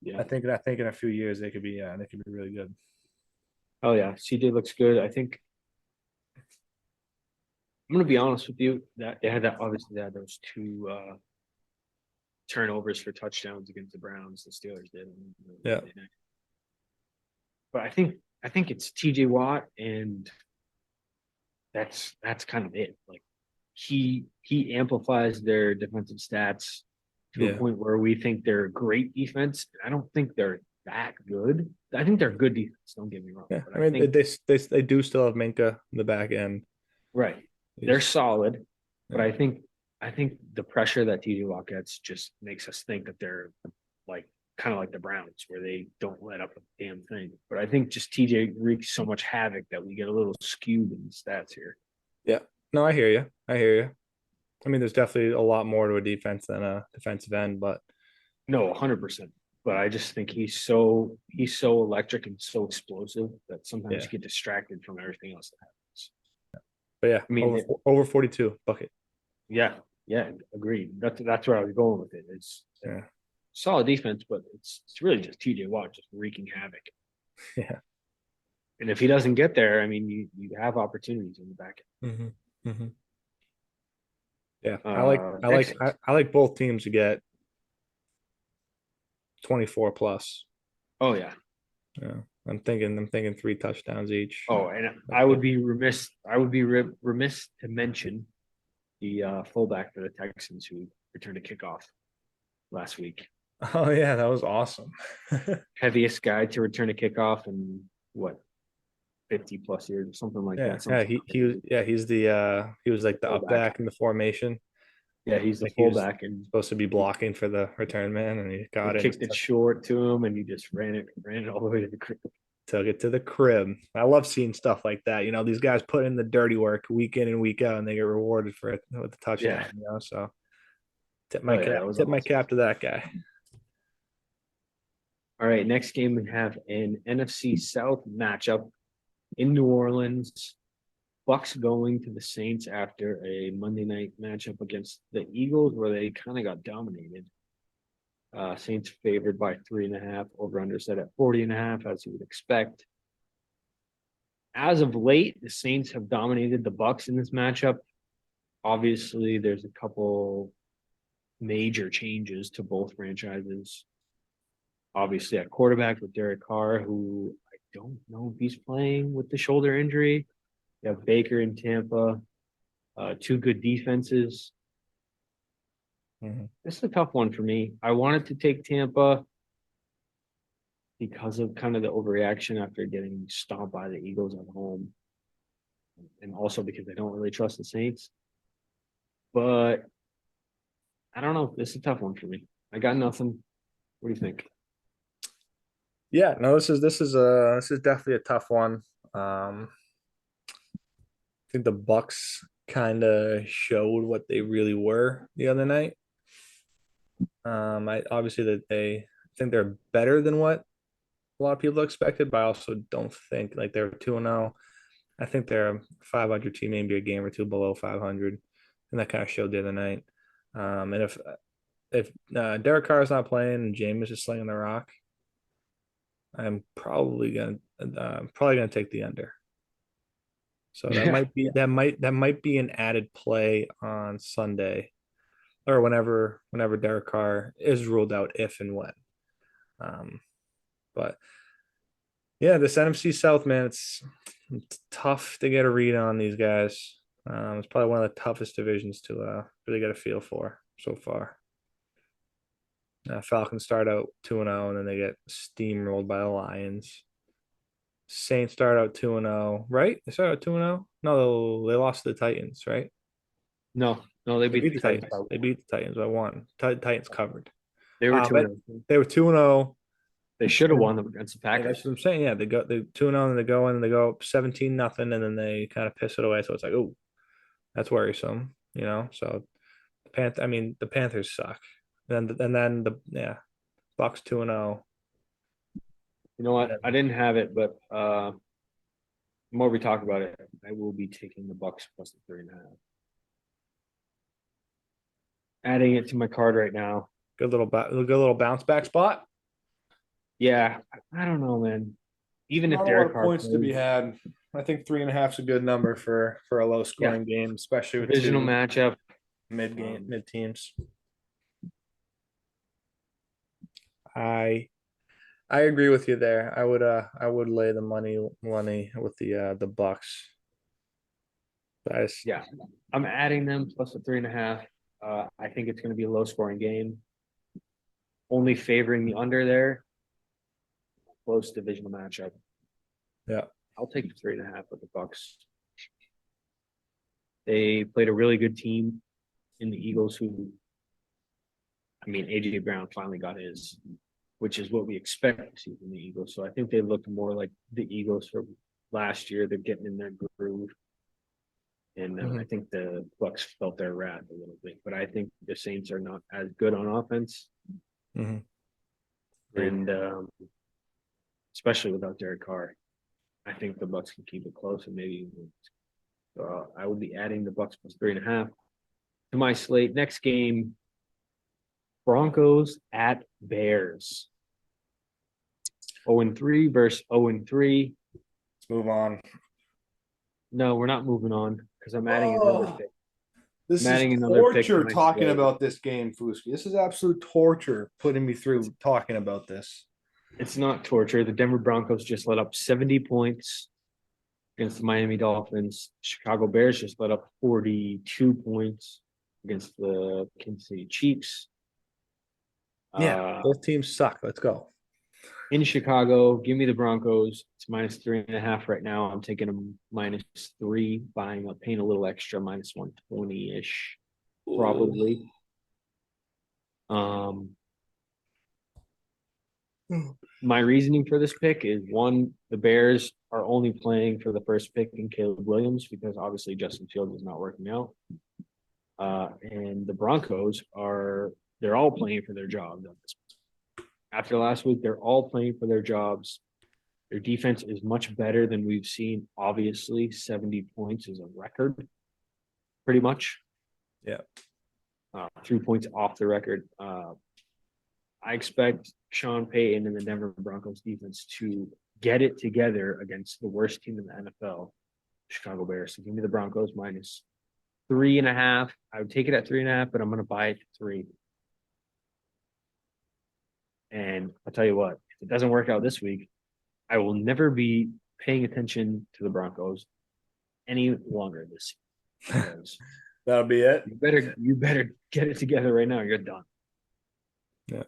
Yeah.
I think in a few years they could be really good.
Oh yeah. CJ looks good. I think I'm gonna be honest with you that they had that obviously they had those two turnovers for touchdowns against the Browns. The Steelers did.
Yeah,
But I think it's TJ Watt and that's kind of it. Like he amplifies their defensive stats to a
yeah,
point where we think they're a great defense. I don't think they're that good. I think they're good defense. Don't get me wrong,
yeah.
but
I
I
mean,
think
they do still have Minka in the back end.
right, they're
He's
solid. But
yeah,
I think the pressure that TJ Watt gets just makes us think that they're like kind of like the Browns, where they don't let up a damn thing. But I think just TJ wreaks so much havoc that we get a little skewed in the stats here.
yeah. No, I hear you. I hear you. I mean, there's definitely a lot more to a defense than a defensive end, but
No, 100%. But I just think he's so electric and so explosive that sometimes
yeah,
you get distracted from everything else that happens.
but yeah,
I mean,
over 42 bucket.
yeah, yeah, agreed. That's where I was going with it. It's
Yeah,
solid defense, but it's really just TJ Watt just wreaking havoc.
yeah.
And if he doesn't get there, I mean, you have opportunities in the back
Hmm. Hmm. Yeah,
end. Next,
I like both teams to get 24 plus.
oh yeah,
Yeah, I'm thinking three touchdowns each.
oh, and
Like
I would
that.
be remiss. I would be remiss to mention the fullback for the Texans who returned a kickoff last week.
Oh yeah, that was awesome.
Heaviest guy to return a kickoff in what 50 plus years or something like
Yeah,
that. Something
he was
crazy.
he was like the up
Fullback.
back in the formation.
Yeah, he's the
Like he was
fullback, and
supposed to be
he,
blocking for the return man, and he
he
got it and
kicked it short to him, and he just ran it all the way to the crib.
took it to the crib. I love seeing stuff like that. You know, these guys put in the dirty work week in and week out, and they get rewarded for it with the touchdown.
Yeah.
You know, so
Oh yeah, that was
tip my
awesome.
cap to that guy.
All right, next game we have an NFC South matchup in New Orleans. Bucks going to the Saints after a Monday night matchup against the Eagles, where they kind of got dominated. Saints favored by 3.5, over under set at 40.5, as you would expect. As of late, the Saints have dominated the Bucks in this matchup. Obviously, there's a couple major changes to both franchises. Obviously, at quarterback with Derek Carr, who I don't know if he's playing with the shoulder injury. You have Baker in Tampa, two good defenses.
Mhm.
This is a tough one for me. I wanted to take Tampa because of kind of the overreaction after getting stomped by the Eagles at home, and also because I don't really trust the Saints. But I don't know. This is a tough one for me. I got nothing. What do you think?
Yeah, no, this is definitely a tough one. I think the Bucks kind of showed what they really were the other night. I obviously that they I think they're better than what a lot of people expected, but I also don't think like they're 2-0. I think they're a 500 team, maybe a game or two below 500, and that kind of showed the other night. And if Derek Carr is not playing and Jameis is slinging the rock, I'm probably gonna take the under. So
Yeah, yeah,
that might be an added play on Sunday or whenever Derek Carr is ruled out, if and when. Um, but yeah, this NFC South, man, it's tough to get a read on these guys. It's probably one of the toughest divisions to really get a feel for so far. Falcons start out 2-0, and then they get steamrolled by the Lions. Saints start out 2-0, right? They started out 2-0. No, they lost to the Titans, right?
No, no, they
They
beat
beat
the
the
Titans
Titans.
by
They
one.
beat the Titans by one. Titans covered.
They were two
But
and 0.
they were 2-0.
They should have won them against the
Yeah, that's
Packers.
what I'm saying. Yeah, they 2-0 and they go in and they go up 17-0 and then they kind of piss it away. So it's like, oh, that's worrisome, you know. So the Panthers suck. And then Bucks 2-0.
You know what? I didn't have it, but the more we talk about it, I will be taking the Bucks plus the 3.5. Adding it to my card right now.
Good little bounce back spot.
Yeah, I don't know, man. Even if
Not a lot
Derek
of
Carr
points to be
plays,
had. I think 3.5 is a good number for a low
yeah,
scoring game, especially with
divisional
two
matchup.
mid teams. I I agree with you there. I would lay the money with the Bucks. But
Yeah, I'm adding them plus the 3.5. I think it's going to be a low scoring game. Only favoring the under there. Close divisional matchup.
yeah.
I'll take the 3.5 with the Bucks. They played a really good team in the Eagles, who, I mean, AJ Brown finally got his, which is what we expect to see from the Eagles. So I think they look more like the Eagles from last year. They're getting in their groove. And I
Mhm.
think the Bucks felt their wrath a little bit, but I think the Saints are not as good on offense,
Mhm. Agreed.
and especially without Derek Carr, I think the Bucks can keep it close and maybe. So I will be adding the Bucks plus 3.5 to my slate. Next game, Broncos at Bears. 0-3 versus 0-3.
Let's move on.
No, we're not moving on because I'm adding another
Oh,
pick. I'm
this is
adding another pick to
torture
my
talking
slate.
about this game, Fuski. This is absolute torture putting me through talking about this.
It's not torture. The Denver Broncos just let up 70 points against the Miami Dolphins. Chicago Bears just let up 42 points against the Kansas City Chiefs.
Yeah,
Uh,
both teams suck. Let's go.
in Chicago, give me the Broncos. It's minus 3.5 right now. I'm taking them -3, buying up, paying a little extra, minus 120 ish,
Ooh.
probably. Um, my reasoning for this pick is one, the Bears are only playing for the first pick in Caleb Williams because obviously Justin Fields is not working out. And the Broncos they're all playing for their jobs. After last week, they're all playing for their jobs. Their defense is much better than we've seen. Obviously, 70 points is a record, pretty much.
Yeah.
3 points off the record. I expect Sean Payton and the Denver Broncos defense to get it together against the worst team in the NFL, Chicago Bears. So give me the Broncos -3.5. I would take it at 3.5, but I'm going to buy it at 3. And I'll tell you what, if it doesn't work out this week, I will never be paying attention to the Broncos any longer this season because
That'll be it.
you better get it together right now. You're done.
Yeah.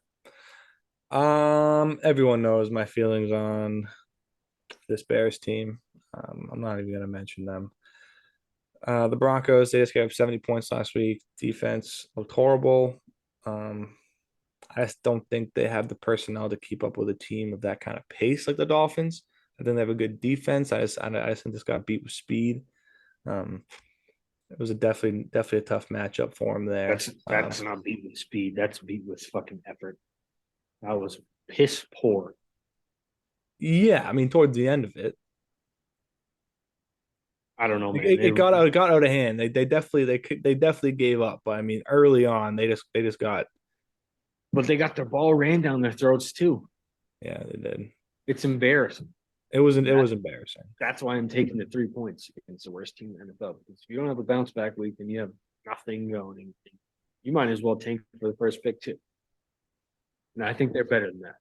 Everyone knows my feelings on this Bears team. I'm not even gonna mention them. The Broncos, they just gave up 70 points last week. Defense looked horrible. Um, I just don't think they have the personnel to keep up with a team of that kind of pace like the Dolphins. I think they have a good defense. I just think this got beat with speed. Um, it was definitely a tough matchup for him there.
That's not beat with speed. That's beat with fucking effort. That was piss poor.
Yeah, I mean towards the end of it,
I don't know, man.
it got out of hand. They definitely gave up. But I mean, early on, they just got.
But they got their ball ran down their throats too.
Yeah, they did.
It's embarrassing.
It was embarrassing.
That's why I'm taking the 3 points against the worst team in the NFL. Because if you don't have a bounce back week, then you have nothing going. You might as well tank for the first pick too. And I think they're better than that.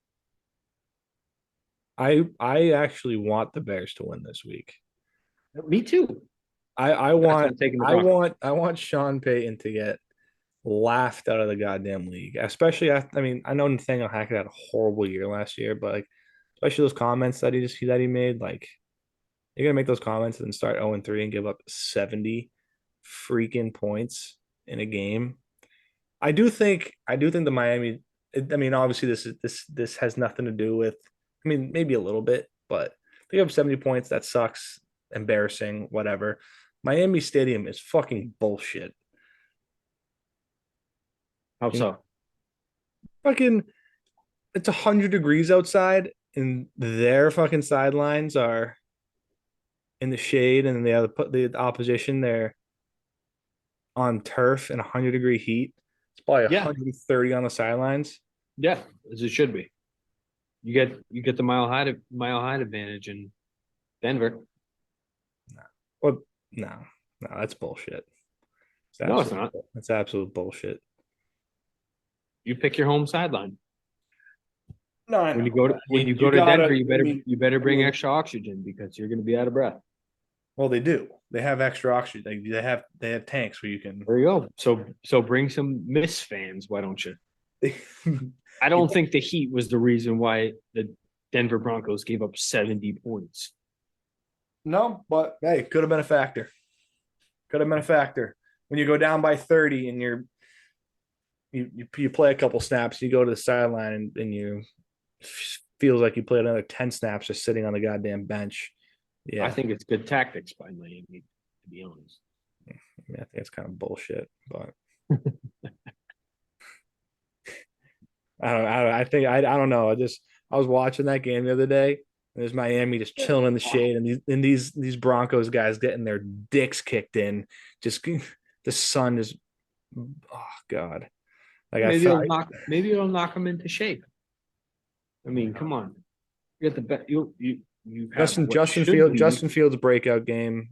I actually want the Bears to win this week.
Me too.
I
That's why
want
I'm taking the
I
Broncos.
want I want Sean Payton to get laughed out of the goddamn league. Especially after, I mean, I know Nathaniel Hackett had a horrible year last year, but like especially those comments that he made. Like you're gonna make those comments and then start 0-3 and give up 70 freaking points in a game. I do think the Miami. I mean, obviously this has nothing to do with. I mean, maybe a little bit, but they have 70 points. That sucks. Embarrassing. Whatever. Miami Stadium is fucking bullshit.
How
You know,
so?
fucking, it's 100 degrees outside, and their fucking sidelines are in the shade, and the opposition they're on turf in 100-degree heat. It's probably
Yeah,
130 on the sidelines.
yeah, as it should be. You get the mile height advantage in Denver.
Well, no, no, that's bullshit. It's
No, it's
absolute.
not.
That's absolute bullshit.
You pick your home sideline.
No, I
When
know.
you go to
I
when
mean,
you
you
go to Denver,
gotta.
you
I
better
mean,
you better
I
bring
mean,
extra oxygen because you're going to be out of breath.
well, they do. They have extra oxygen. They have tanks where you can.
There you go. So bring some Miss fans. Why don't you? I don't think the heat was the reason why the Denver Broncos gave up 70 points.
No, but hey, could have been a factor. Could have been a factor when you go down by 30 and you play a couple snaps, you go to the sideline and you feels like you played another 10 snaps just sitting on the goddamn bench.
I
Yeah,
think it's good tactics by Miami, to be honest.
I think it's kind of bullshit, but I don't know. I was watching that game the other day. And there's Miami just chilling in the shade, and these Broncos guys getting their dicks kicked in. Just the sun is, oh god. Like I felt
Maybe it'll knock them into shape. I mean, come on. You get the bet you have what should be.
Justin Fields breakout game.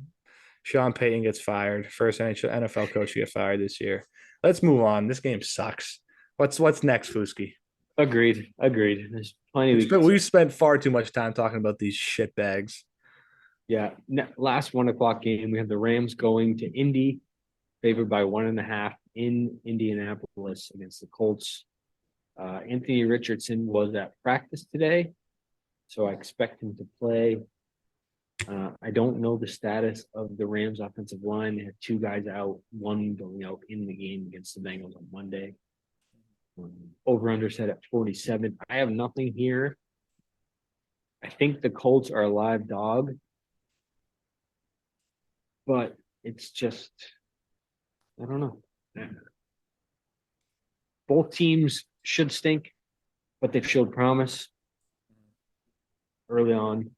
Sean Payton gets fired. First NFL coach to get fired this year. Let's move on. This game sucks. What's next, Fuski?
Agreed. There's plenty we can
We've
say.
spent far too much time talking about these shit bags.
Yeah. Last 1 o'clock game, we have the Rams going to Indy, favored by 1.5 in Indianapolis against the Colts. Anthony Richardson was at practice today, so I expect him to play. I don't know the status of the Rams offensive line. They had two guys out, one going out in the game against the Bengals on Monday. Over under set at 47. I have nothing here. I think the Colts are a live dog, but it's just, I don't know. Both teams should stink, but they've showed promise early on,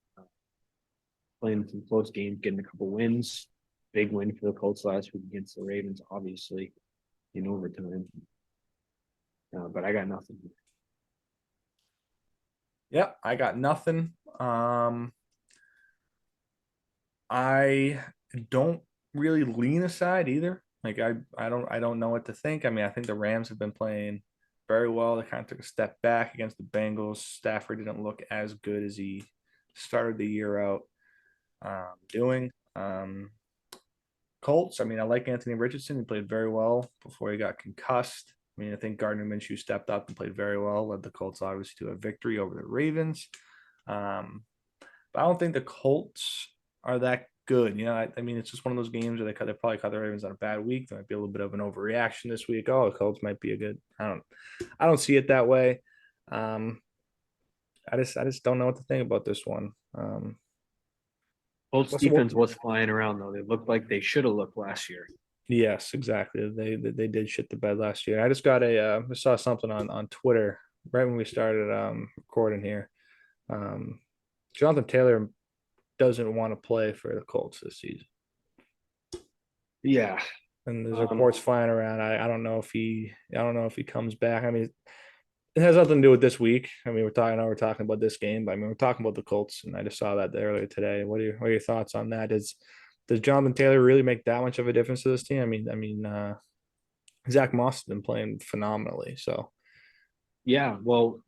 playing some close games, getting a couple wins. Big win for the Colts last week against the Ravens, obviously, in overtime. But I got nothing.
Yep, I got nothing. I don't really lean aside either. Like I don't know what to think. I mean, I think the Rams have been playing very well. They kind of took a step back against the Bengals. Stafford didn't look as good as he started the year out doing. Colts, I mean, I like Anthony Richardson. He played very well before he got concussed. I mean, I think Gardner Minshew stepped up and played very well, led the Colts obviously to a victory over the Ravens. But I don't think the Colts are that good. I mean, it's just one of those games where they probably caught the Ravens on a bad week. There might be a little bit of an overreaction this week. Oh, the Colts might be a good. I don't see it that way. I just don't know what to think about this one.
Colts
What's the
defense was flying around though. They looked like they should have looked last year.
Yes, exactly. They did shit the bed last year. I just got I saw something on Twitter right when we started recording here. Jonathan Taylor doesn't want to play for the Colts this season.
Yeah.
And there's reports flying around. I don't know if he comes back. I mean, it has nothing to do with this week. I mean, we're talking about this game, but I mean, we're talking about the Colts, and I just saw that earlier today. What are your thoughts on that? Does Jonathan Taylor really make that much of a difference to this team? Zach Moss has been playing phenomenally. So
Yeah. Well,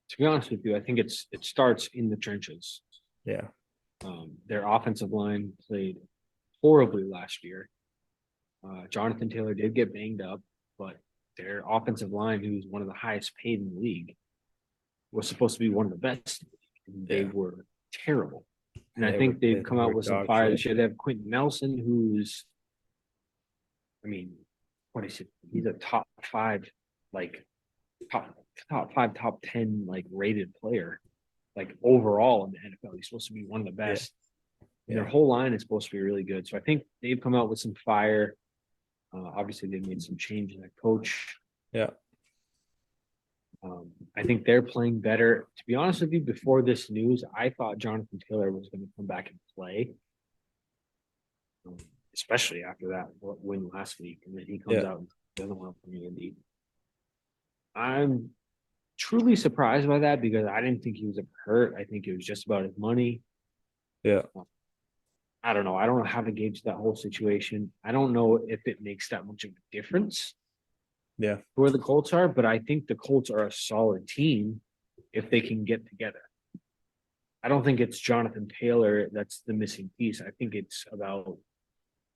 to be honest with you, I think it starts in the trenches.
yeah,
Their offensive line played horribly last year. Jonathan Taylor did get banged up, but their offensive line, who's one of the highest paid in the league, was supposed to be one of the best. and they
Yeah.
were terrible. And I
They were
think they've
they
come
were
out with some
dog
fire
shit.
this year. They have Quentin Nelson, who's, I mean, what is it? He's a top five, like top top five, top 10, like rated player, like overall in the NFL. He's supposed to be one of the
Yeah.
best. And their
Yeah.
whole line is supposed to be really good. So I think they've come out with some fire. Obviously, they've made some changes at coach.
Yeah.
I think they're playing better. To be honest with you, before this news, I thought Jonathan Taylor was going to come back and play, um, especially after that win last week. And then he comes
Yeah.
out and doesn't want to play Indy. I'm truly surprised by that because I didn't think he was hurt. I think it was just about his money.
Yeah.
I don't know. I don't know how to gauge that whole situation. I don't know if it makes that much of a difference
Yeah.
where the Colts are, but I think the Colts are a solid team if they can get together. I don't think it's Jonathan Taylor that's the missing piece. I think it's about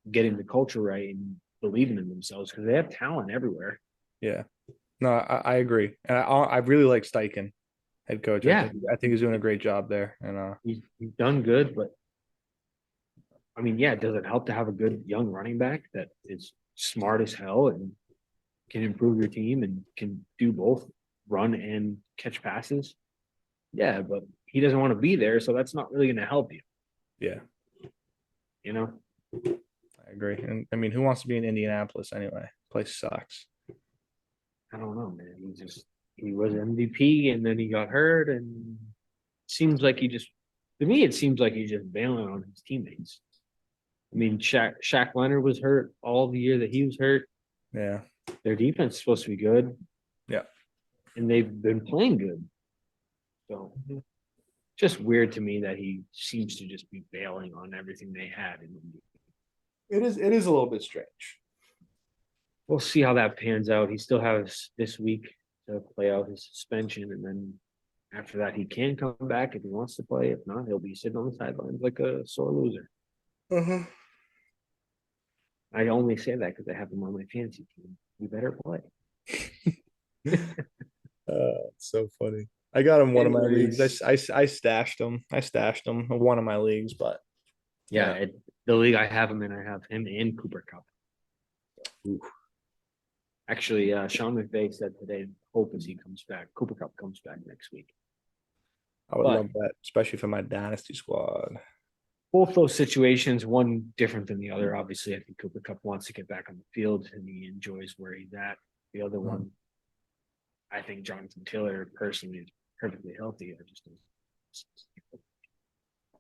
getting the culture right and believing in themselves because they have talent everywhere.
Yeah. No, I agree. And I really like Steichen, head coach.
Yeah,
I think he's doing a great job there. And
he's done good, but I mean, yeah, does it help to have a good young running back that is smart as hell and can improve your team and can do both run and catch passes? Yeah, but he doesn't want to be there, so that's not really going to help you.
yeah,
You know,
I agree. And I mean, who wants to be in Indianapolis anyway? Place sucks.
I don't know, man. He was MVP and then he got hurt, and seems like to me, it seems like he's just bailing on his teammates. I mean, Shaq Leonard was hurt all the year that he was hurt.
Yeah.
Their defense is supposed to be good.
Yeah.
And they've been playing good. So just weird to me that he seems to just be bailing on everything they had. And
It is a little bit strange.
we'll see how that pans out. He still has this week to play out his suspension, and then after that, he can come back if he wants to play. If not, he'll be sitting on the sidelines like a sore loser.
Uh-huh.
I only say that because I have him on my fantasy team. You better play.
It's so funny. I got him one of my
Anyways.
leagues. I stashed him. I stashed him in one of my leagues, but
Yeah, the league I have him in, I have him and Cooper Cup. Ooh. Actually, Sean McVay said today, hope as he comes back, Cooper Cup comes back next week.
I would
But
love that, especially for my dynasty squad.
both those situations, one different than the other. Obviously, I think Cooper Cup wants to get back on the field and he enjoys where he's at. The other one, I think Jonathan Taylor personally is perfectly healthy. I just don't.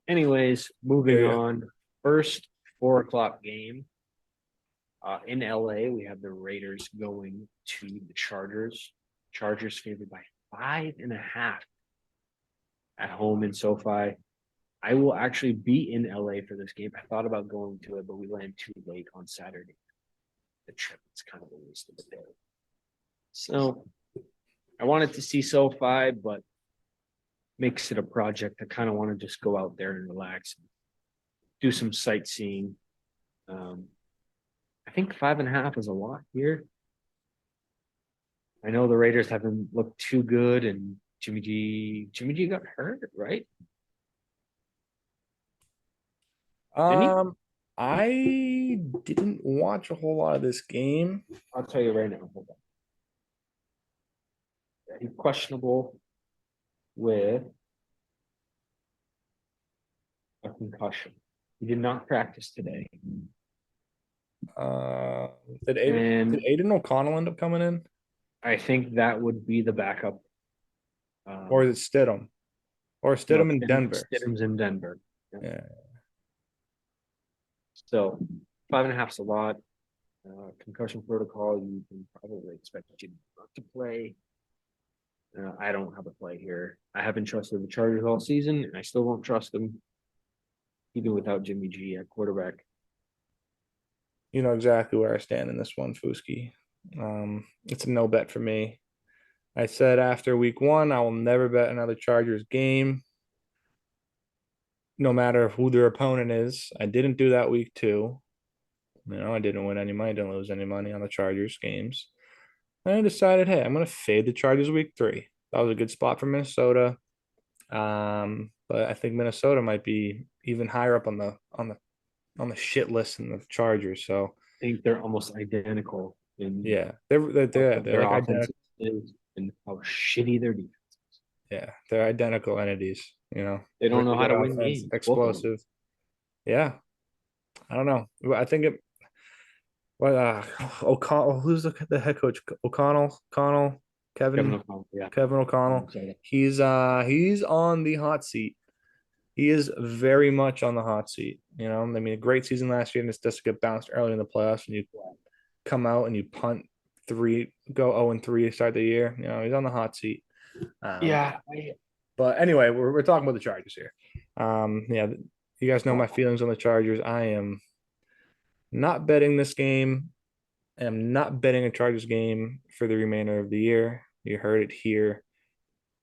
Anyways, moving on. First 4 o'clock game. In LA, we have the Raiders going to the Chargers. Chargers favored by 5.5 at home in SoFi. I will actually be in LA for this game. I thought about going to it, but we land too late on Saturday. The trip is kind of a waste of a day. So I wanted to see SoFi, but makes it a project. I kind of want to just go out there and relax, do some sightseeing. I think 5.5 is a lot here. I know the Raiders haven't looked too good, and Jimmy G got hurt, right?
I didn't watch a whole lot of this game.
I'll tell you right now. Hold on. Yeah, he's questionable with a concussion. He did not practice today.
Uh,
And
did Aiden O'Connell end up coming in,
I think that would be the backup.
or is it Stidham, or
No,
Stidham in Denver?
Stidham's in Denver.
Yeah.
So 5.5 is a lot. Concussion protocol, you can probably expect Jimmy not to play. I don't have a play here. I haven't trusted the Chargers all season, and I still won't trust them even without Jimmy G at quarterback.
You know exactly where I stand in this one, Fuski. It's a no bet for me. I said after week one, I will never bet another Chargers game, no matter who their opponent is. I didn't do that week two. I didn't win any money, didn't lose any money on the Chargers games. And I decided, hey, I'm going to fade the Chargers week three. That was a good spot for Minnesota. But I think Minnesota might be even higher up on the shit list than the Chargers. So
I think they're almost identical in
yeah, they're
their
like
offense
identical.
is and how shitty their defense.
Yeah, they're identical entities.
They don't know
Really
how
good
to win
offense,
games, both of them.
explosive. Yeah, I don't know. I think it. What O'Connell? Who's the head coach? O'Connell,
Kevin
Kevin,
O'Connell, yeah.
Kevin O'Connell.
So,
He's on the hot seat. He is very much on the hot seat. I mean, a great season last year, and it's just to get bounced early in the playoffs, and you come out and you punt go 0-3 to start the year. He's on the hot seat. Um,
yeah,
but anyway, we're talking about the Chargers here. Yeah, you guys know my feelings on the Chargers. I am not betting this game. I am not betting a Chargers game for the remainder of the year. You heard it here.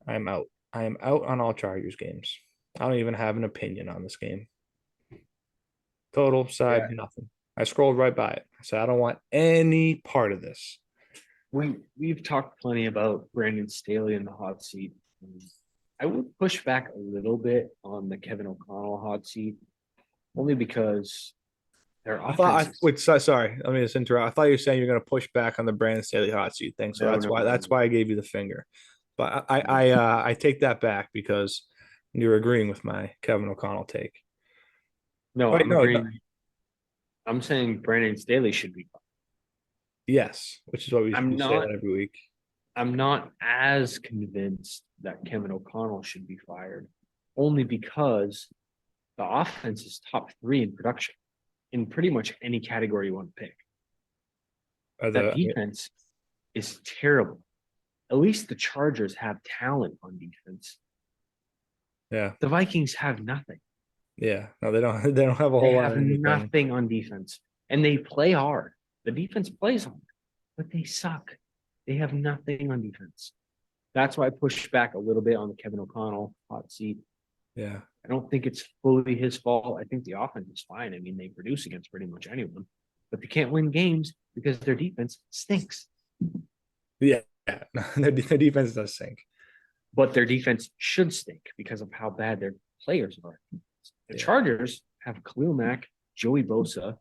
I'm out. I am out on all Chargers games. I don't even have an opinion on this game. Total
yeah.
side, nothing. I scrolled right by it. I said, I don't want any part of this.
We've talked plenty about Brandon Staley in the hot seat. I would push back a little bit on the Kevin O'Connell hot seat, only because their offense is
Wait, sorry, let me just interrupt. I thought you were saying you're going to push back on the Brandon Staley hot seat thing. So
no,
that's
no,
why
no,
that's
no,
why I gave you the finger. But
no.
I take that back because you're agreeing with my Kevin O'Connell take.
No,
Wait,
I'm
no, no,
agreeing. I'm saying Brandon Staley should be.
yes, which is what
I'm
we say
not.
that every week.
I'm not as convinced that Kevin O'Connell should be fired, only because the offense is top three in production in pretty much any category you want to pick. That defense is terrible. At least the Chargers have talent on defense.
Yeah,
The Vikings have nothing.
yeah. No, they don't. They don't have a
They
whole lot
have
of anything.
nothing on defense, and they play hard. The defense plays hard, but they suck. They have nothing on defense. That's why I pushed back a little bit on the Kevin O'Connell hot seat.
Yeah,
I don't think it's fully his fault. I think the offense is fine. I mean, they produce against pretty much anyone, but they can't win games because their defense stinks.
yeah. Their defense does sink.
But their defense should stink because of how bad their players are. The Chargers have Khalil Mack, Joey Bosa,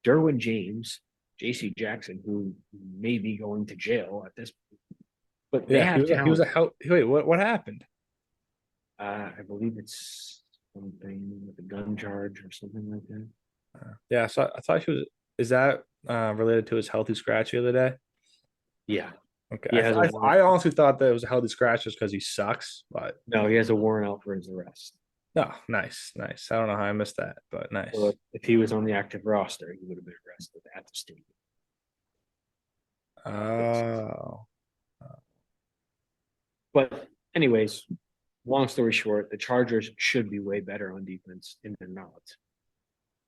Derwin James, J.C. Jackson, who may be going to jail at this point. But they
Yeah,
have
he was
talent.
a help. Wait, what happened?
I believe it's something with a gun charge or something like that.
Yeah, so I thought she was. Is that related to his healthy scratch the other day?
Yeah.
Okay,
He has a warrant.
I honestly thought that it was a healthy scratch just because he sucks. But
No, he has a warrant out for his arrest.
no, nice, nice. I don't know how I missed that, but nice.
So if he was on the active roster, he would have been arrested at the stadium.
Oh,
But anyways, long story short, the Chargers should be way better on defense, and they're not.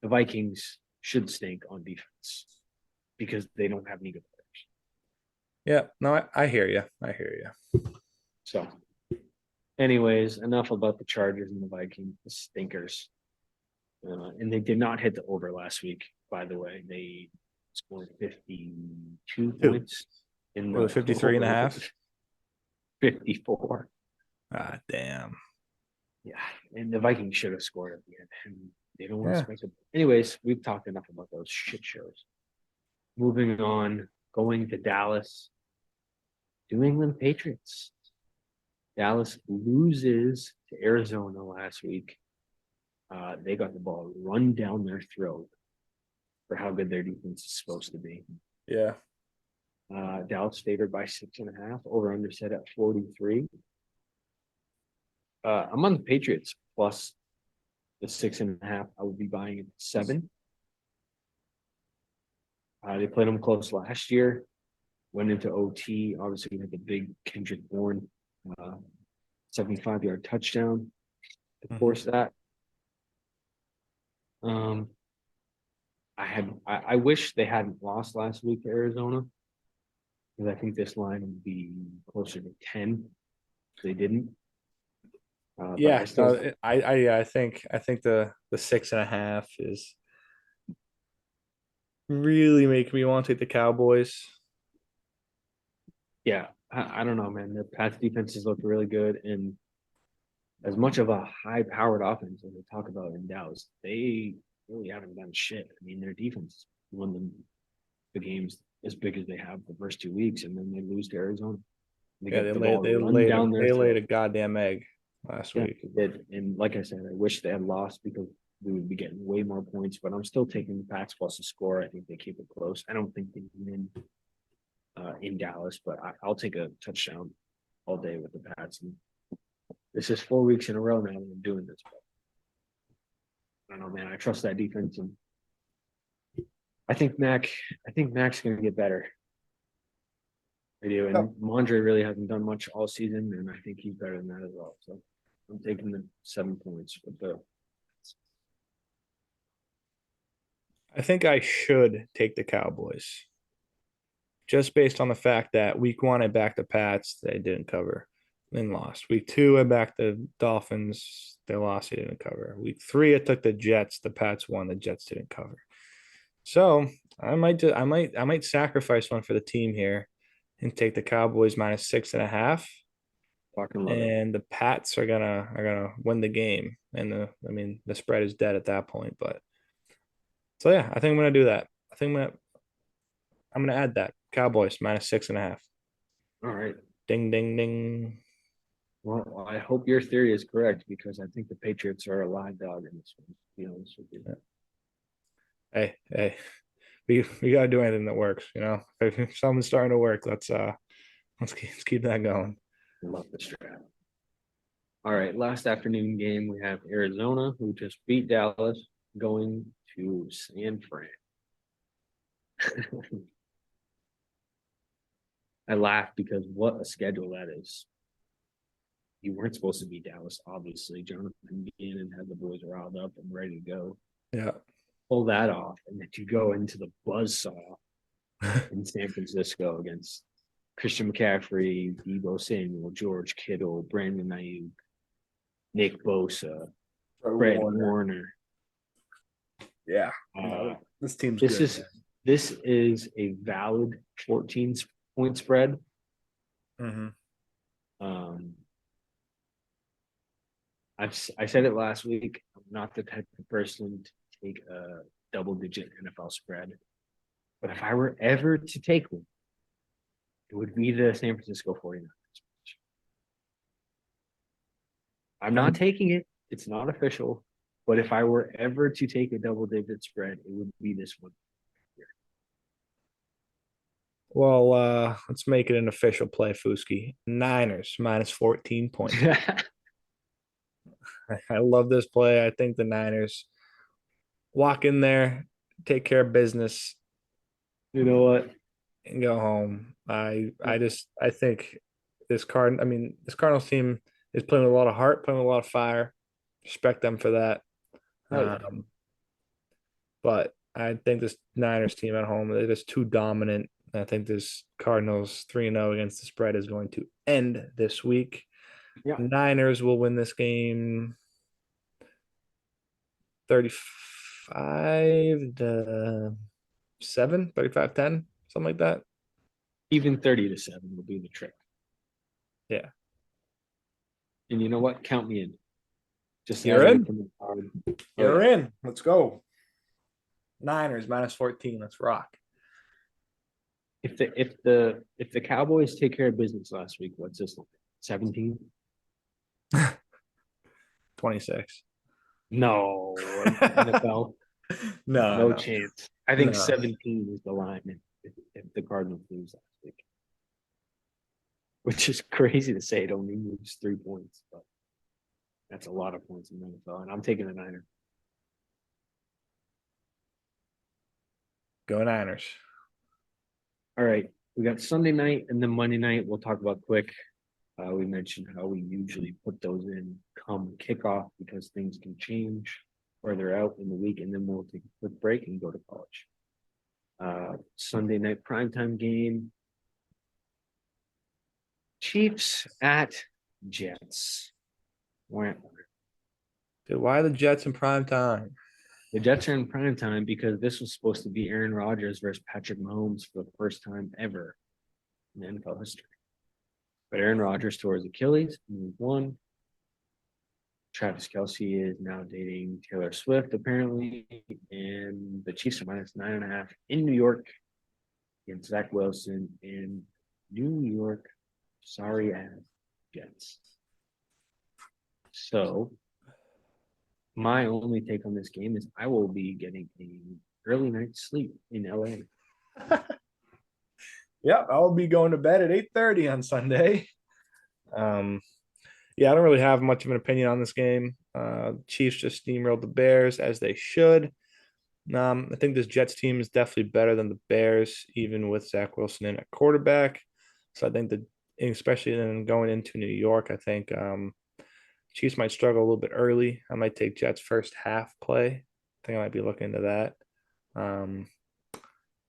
The Vikings should stink on defense because they don't have any good players.
yeah. No, I hear you. I hear you.
So, anyways, enough about the Chargers and the Vikings, the stinkers. And they did not hit the over last week, by the way. They scored 52 points in
Was
the
53 and a half?
54.
Ah, damn.
Yeah, and the Vikings should have scored at the end, and they don't want to
Yeah.
spike it. Anyways, we've talked enough about those shit shows. Moving on, going to Dallas. New England Patriots. Dallas loses to Arizona last week. They got the ball run down their throat for how good their defense is supposed to be.
Yeah.
Dallas favored by 6.5, over under set at 43. I'm on the Patriots plus the 6.5. I would be buying it 7. They played them close last year, went into OT. Obviously, had the big Kendrick Bourne 75-yard touchdown to force that. I wish they hadn't lost last week to Arizona, because I think this line would be closer to 10. They didn't.
Yeah. No, I think the 6.5 is really making me want to take the Cowboys.
Yeah, I don't know, man. The Pats defenses look really good, and as much of a high-powered offense as they talk about in Dallas, they really haven't done shit. I mean, their defense won them the games as big as they have the first 2 weeks, and then they lose to Arizona. They
Yeah,
get the ball run down their
they laid
throat.
a goddamn egg last
Yeah,
week.
they did. And like I said, I wish they had lost because we would be getting way more points. But I'm still taking the Pats plus the score. I think they keep it close. I don't think they win in Dallas, but I'll take a touchdown all day with the Pats. And this is 4 weeks in a row now that I'm doing this. But I don't know, man. I trust that defense, and I think Mac's going to get better. I do, and Mondre really hasn't done much all season, and I think he's better than that as well. So I'm taking the 7 points with the.
I think I should take the Cowboys. Just based on the fact that week 1 I backed the Pats, they didn't cover and lost. Week 2 I backed the Dolphins, they lost, they didn't cover. Week 3 I took the Jets, the Pats won, the Jets didn't cover. So I might sacrifice one for the team here and take the Cowboys minus 6.5.
Fucking love it.
And the Pats are gonna win the game. And the spread is dead at that point. But so yeah, I think I'm gonna do that. I think I'm gonna add that. Cowboys minus 6.5.
All right.
Ding ding ding.
Well, I hope your theory is correct because I think the Patriots are a live dog in this one. To be honest with you.
Hey, we gotta do anything that works, you know. If something's starting to work, let's keep that going.
I love the strat. All right, last afternoon game we have Arizona, who just beat Dallas, going to San Fran. I laugh because what a schedule that is. You weren't supposed to beat Dallas, obviously. Jonathan Gannon had the boys riled up and ready to go.
Yeah.
Pull that off, and then you go into the buzzsaw in San Francisco against Christian McCaffrey, Deebo Samuel, George Kittle, Brandon Ayuk, Nick Bosa, Fred Warner.
Yeah. This team's good.
This is a valid 14-point spread.
Mm-hmm.
I said it last week. I'm not the type of person to take a double-digit NFL spread, but if I were ever to take one, it would be the San Francisco 49ers. I'm not taking it. It's not official. But if I were ever to take a double-digit spread, it would be this one.
Well, let's make it an official play, Fuski. Niners minus 14 points. I love this play. I think the Niners walk in there, take care of business.
You know what?
And go home. I think this Cardinals team is playing with a lot of heart, playing with a lot of fire. Respect them for that. But I think this Niners team at home, they're just too dominant. I think this Cardinals 3-0 against the spread is going to end this week.
Yeah.
Niners will win this game 35-7, 35-10, something like that.
Even 30-7 will do the trick.
Yeah.
And you know what? Count me in. Just
You're in.
You're
in. Let's go. Niners minus 14. Let's rock.
If the Cowboys take care of business last week, what's this? 17?
26.
No, NFL. No chance. I think 17 is the line if the Cardinals lose last week. Which is crazy to say. It only moves 3 points, but that's a lot of points in the NFL. And I'm taking the Niners.
Go Niners.
All right. We got Sunday night and then Monday night. We'll talk about quick. We mentioned how we usually put those in come kickoff because things can change further out in the week, and then we'll take a quick break and go to college. Sunday night primetime game. Chiefs at Jets.
Dude, why are the Jets in prime time?
The Jets are in prime time because this was supposed to be Aaron Rodgers versus Patrick Mahomes for the first time ever in NFL history. But Aaron Rodgers tore his Achilles in week 1. Travis Kelce is now dating Taylor Swift, apparently, and the Chiefs are -9.5 in New York against Zach Wilson in New York. Sorry ass Jets. So my only take on this game is I will be getting an early night sleep in LA.
Yeah, I'll be going to bed at 8:30 on Sunday. Yeah, I don't really have much of an opinion on this game. Chiefs just steamrolled the Bears as they should. I think this Jets team is definitely better than the Bears, even with Zach Wilson in at quarterback. So I think that, especially then going into New York, I think Chiefs might struggle a little bit early. I might take Jets first half play. I think I might be looking into that.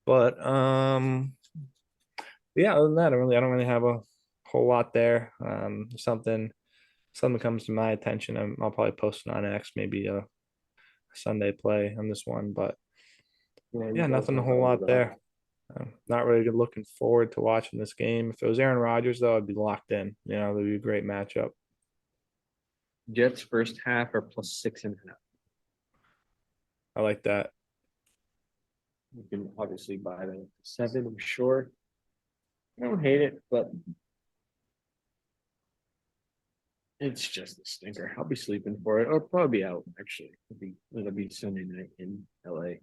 But yeah, other than that, I don't really have a whole lot there. Something comes to my attention, I'll probably post it on X, maybe a Sunday play on this one. But yeah, nothing a whole lot there. Not really good looking forward to watching this game. If it was Aaron Rodgers, though, I'd be locked in. It'd be a great matchup.
Jets first half are +6.5.
I like that.
You can obviously buy the 7, I'm sure. I don't hate it, but it's just a stinker. I'll be sleeping for it. I'll probably be out, actually. It'll be Sunday night in LA.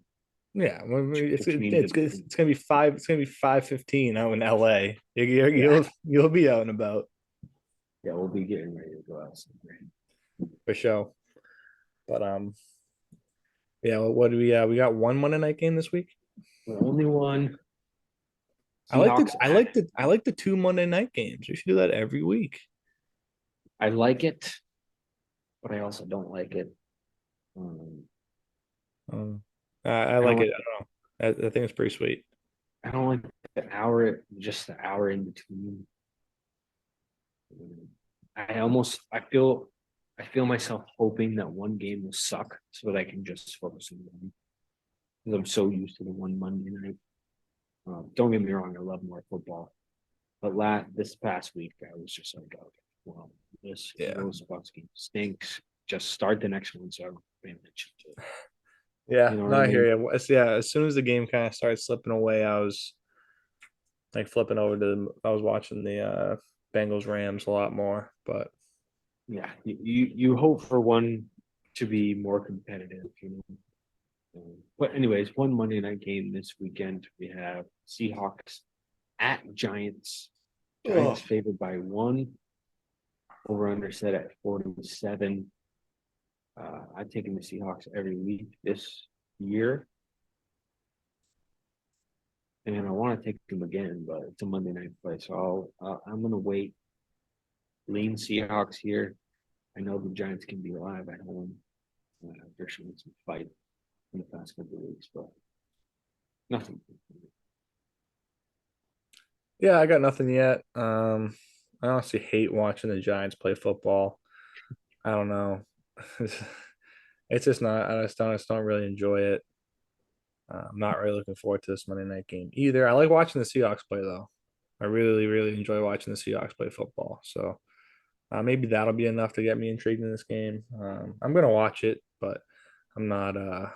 Yeah, it's
Which means
it's gonna be 5:15 out in LA. You'll be out and about
Yeah, we'll be getting ready to go out somewhere.
for sure. But yeah, what do we got one Monday night game this week?
The only one.
I like the two Monday night games. We should do that every week.
I like it, but I also don't like it.
I like
don't
it. I don't know. I think it's pretty sweet.
I don't like just the hour in between. I feel myself hoping that one game will suck so that I can just focus on one. Because I'm so used to the one Monday night. Don't get me wrong, I love more football. But this past week, I was just like, okay, well, this Bucks game stinks. Just start the next one so I don't pay attention to it.
Yeah,
You know
no,
what I
I hear
mean?
you. Yeah, as soon as the game kind of started slipping away, I was like flipping over to. I was watching the Bengals Rams a lot more, but
Yeah, you hope for one to be more competitive, But anyways, one Monday night game this weekend. We have Seahawks at Giants. Giants favored by 1. Over under set at 47. I've taken the Seahawks every week this year. And I want to take them again, but it's a Monday night play. So I'm going to wait. Lean Seahawks here. I know the Giants can be alive at home. They're showing some fight in the past couple of weeks, but nothing.
yeah, I got nothing yet. I honestly hate watching the Giants play football. I don't know. It's just not. I just don't really enjoy it. I'm not really looking forward to this Monday night game either. I like watching the Seahawks play though. I really, really enjoy watching the Seahawks play football. So maybe that'll be enough to get me intrigued in this game. I'm gonna watch it, but I'm not. I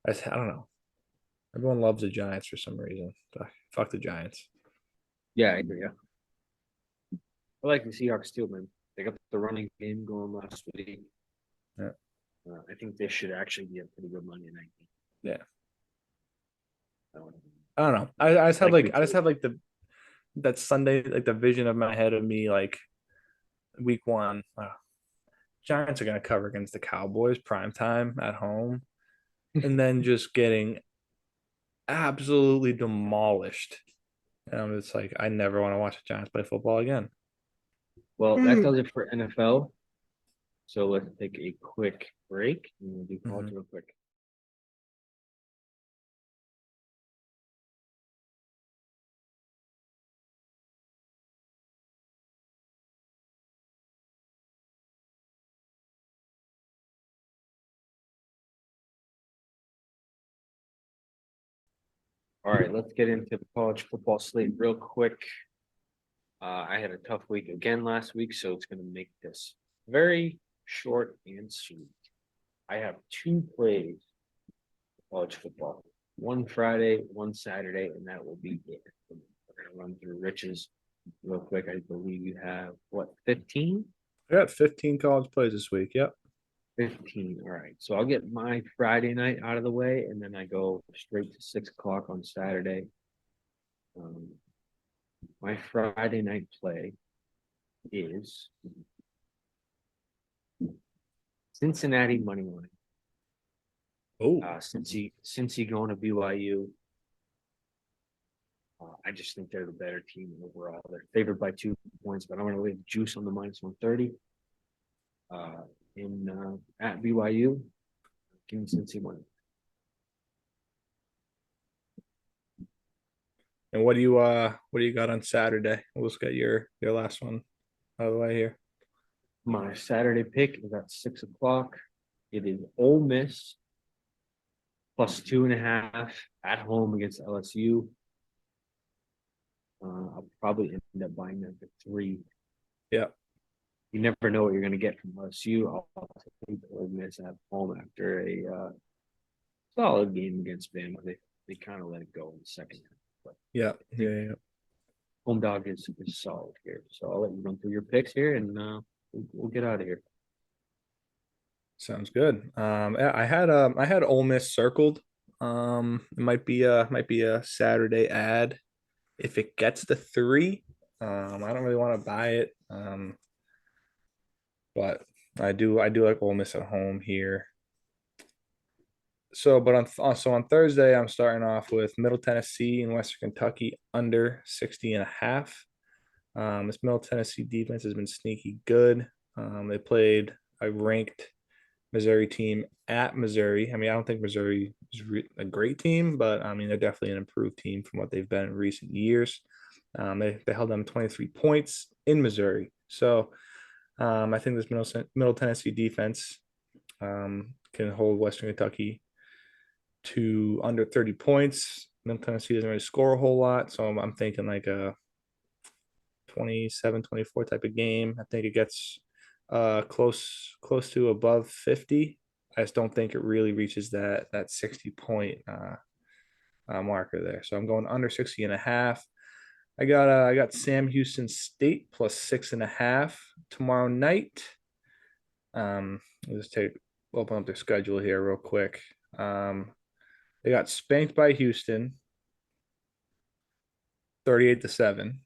don't know. Everyone loves the Giants for some reason. Fuck the Giants.
Yeah, I agree. Yeah. I like the Seahawks too, man. They got the running game going last week.
Yeah.
I think this should actually be a pretty good Monday night game.
Yeah.
Um,
I don't know. I just have
like
I just have like that Sunday like the vision of my head of me like week one. Giants are gonna cover against the Cowboys prime time at home, and then just getting absolutely demolished. And I'm just like, I never want to watch the Giants play football again.
Well, that does it for NFL. So let's take a quick break and we'll do college real quick. All right, let's get into the college football slate real quick. I had a tough week again last week, so it's going to make this Very short and sweet. I have two plays of college football. One Friday, one Saturday, and that will be it. We're gonna run through Rich's real quick. I believe you have what, 15?
I got 15 college plays this week. Yep.
15. All right. So I'll get my Friday night out of the way and then I go straight to 6 o'clock on Saturday. My Friday night play is Cincinnati money line.
Oh,
Cincy going to BYU. I just think they're the better team overall. They're favored by 2 points, but I'm going to leave juice on the minus 130. At BYU, give me Cincy money.
and what do you got on Saturday? We'll just get your last one out of the way here.
My Saturday pick is at 6 o'clock. It is Ole Miss plus 2.5 at home against LSU. I'll probably end up buying them for 3.
Yeah.
You never know what you're going to get from LSU. I'll take Ole Miss at home after a solid game against Bama. They kind of let it go in the second half. But
Yeah.
home dog is solid here. So I'll let you run through your picks here, and we'll get out of here.
Sounds good. Yeah, I had Ole Miss circled. It might be a Saturday ad if it gets to 3. I don't really want to buy it. But I do like Ole Miss at home here. So on Thursday, I'm starting off with Middle Tennessee and Western Kentucky under 60.5. This Middle Tennessee defense has been sneaky good. They played a ranked Missouri team at Missouri. I mean, I don't think Missouri is a great team, but I mean, they're definitely an improved team from what they've been in recent years. They held them 23 points in Missouri. So I think this Middle Tennessee defense can hold Western Kentucky to under 30 points. Middle Tennessee doesn't really score a whole lot, so I'm thinking like a 27-24 type of game. I think it gets close to above 50. I just don't think it really reaches that 60-point marker there. So I'm going under 60.5. I got Sam Houston State plus 6.5 tomorrow night. Let's open up their schedule here real quick. They got spanked by Houston, 38-7,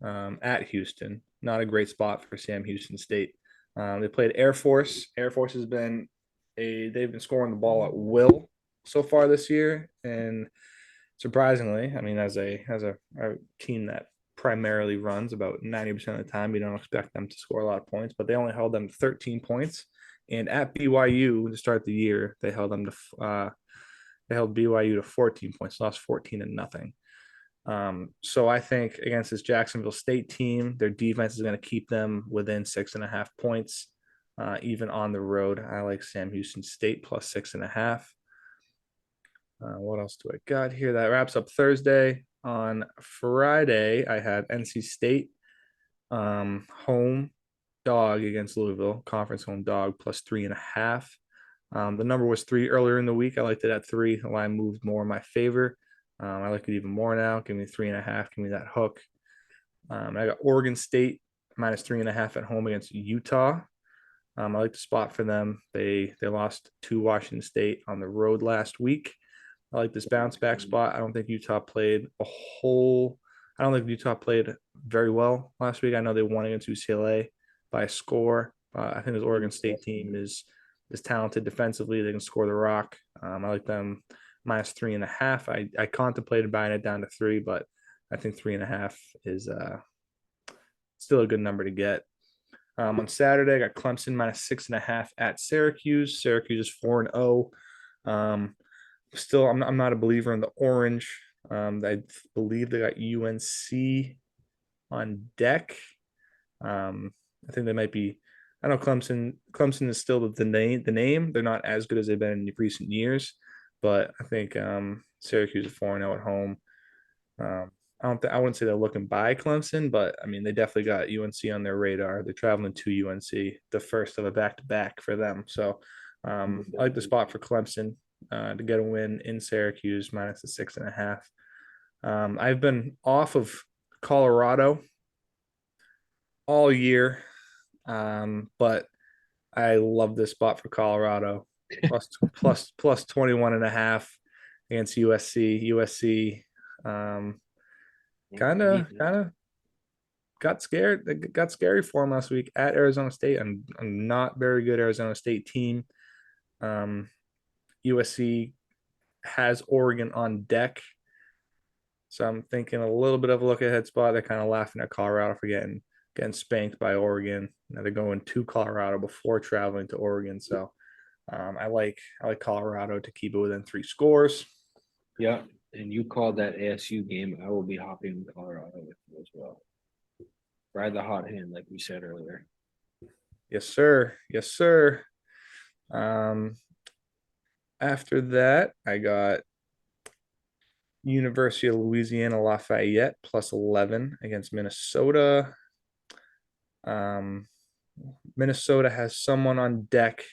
at Houston. Not a great spot for Sam Houston State. They played Air Force. Air Force has been they've been scoring the ball at will so far this year, and surprisingly, I mean, as a team that primarily runs about 90% of the time, you don't expect them to score a lot of points, but they only held them to 13 points. And at BYU to start the year, they held BYU to 14 points, lost 14-0. So I think against this Jacksonville State team, their defense is going to keep them within 6.5 points, even on the road. I like Sam Houston State plus 6.5. What else do I got here? That wraps up Thursday. On Friday, I had NC State home dog against Louisville, conference home dog plus 3.5. The number was 3 earlier in the week. I liked it at 3. The line moved more in my favor. I like it even more now. Give me 3.5. Give me that hook. I got Oregon State minus 3.5 at home against Utah. I like the spot for them. They lost to Washington State on the road last week. I like this bounce back spot. I don't think Utah played very well last week. I know they won against UCLA by a score. I think this Oregon State team is talented defensively. They can score the rock. I like them minus 3.5. I contemplated buying it down to 3, but I think 3.5 is still a good number to get. On Saturday, I got Clemson minus 6.5 at Syracuse. Syracuse is 4-0. Still, I'm not a believer in the orange. I believe they got UNC on deck. I think they might be. I know Clemson is still the name. They're not as good as they've been in recent years, but I think Syracuse is 4-0 at home. I wouldn't say they're looking by Clemson, but I mean they definitely got UNC on their radar. They're traveling to UNC, the first of a back to back for them. So I like the spot for Clemson to get a win in Syracuse minus the 6.5. I've been off of Colorado all year, but I love this spot for Colorado plus 21.5 against USC. USC kind of got scared. It got scary for him last week at Arizona State. I'm not very good Arizona State team. Um, USC has Oregon on deck, so I'm thinking a little bit of a look ahead spot. They're kind of laughing at Colorado for getting spanked by Oregon. Now they're going to Colorado before traveling to Oregon, so I like Colorado to keep it within 3 scores.
Yeah, and you called that ASU game. I will be hopping in Colorado with you as well. Ride the hot hand, like we said earlier.
Yes, sir. Yes, sir. Um, After that, I got University of Louisiana Lafayette plus 11 against Minnesota. Um, Minnesota has someone on deck.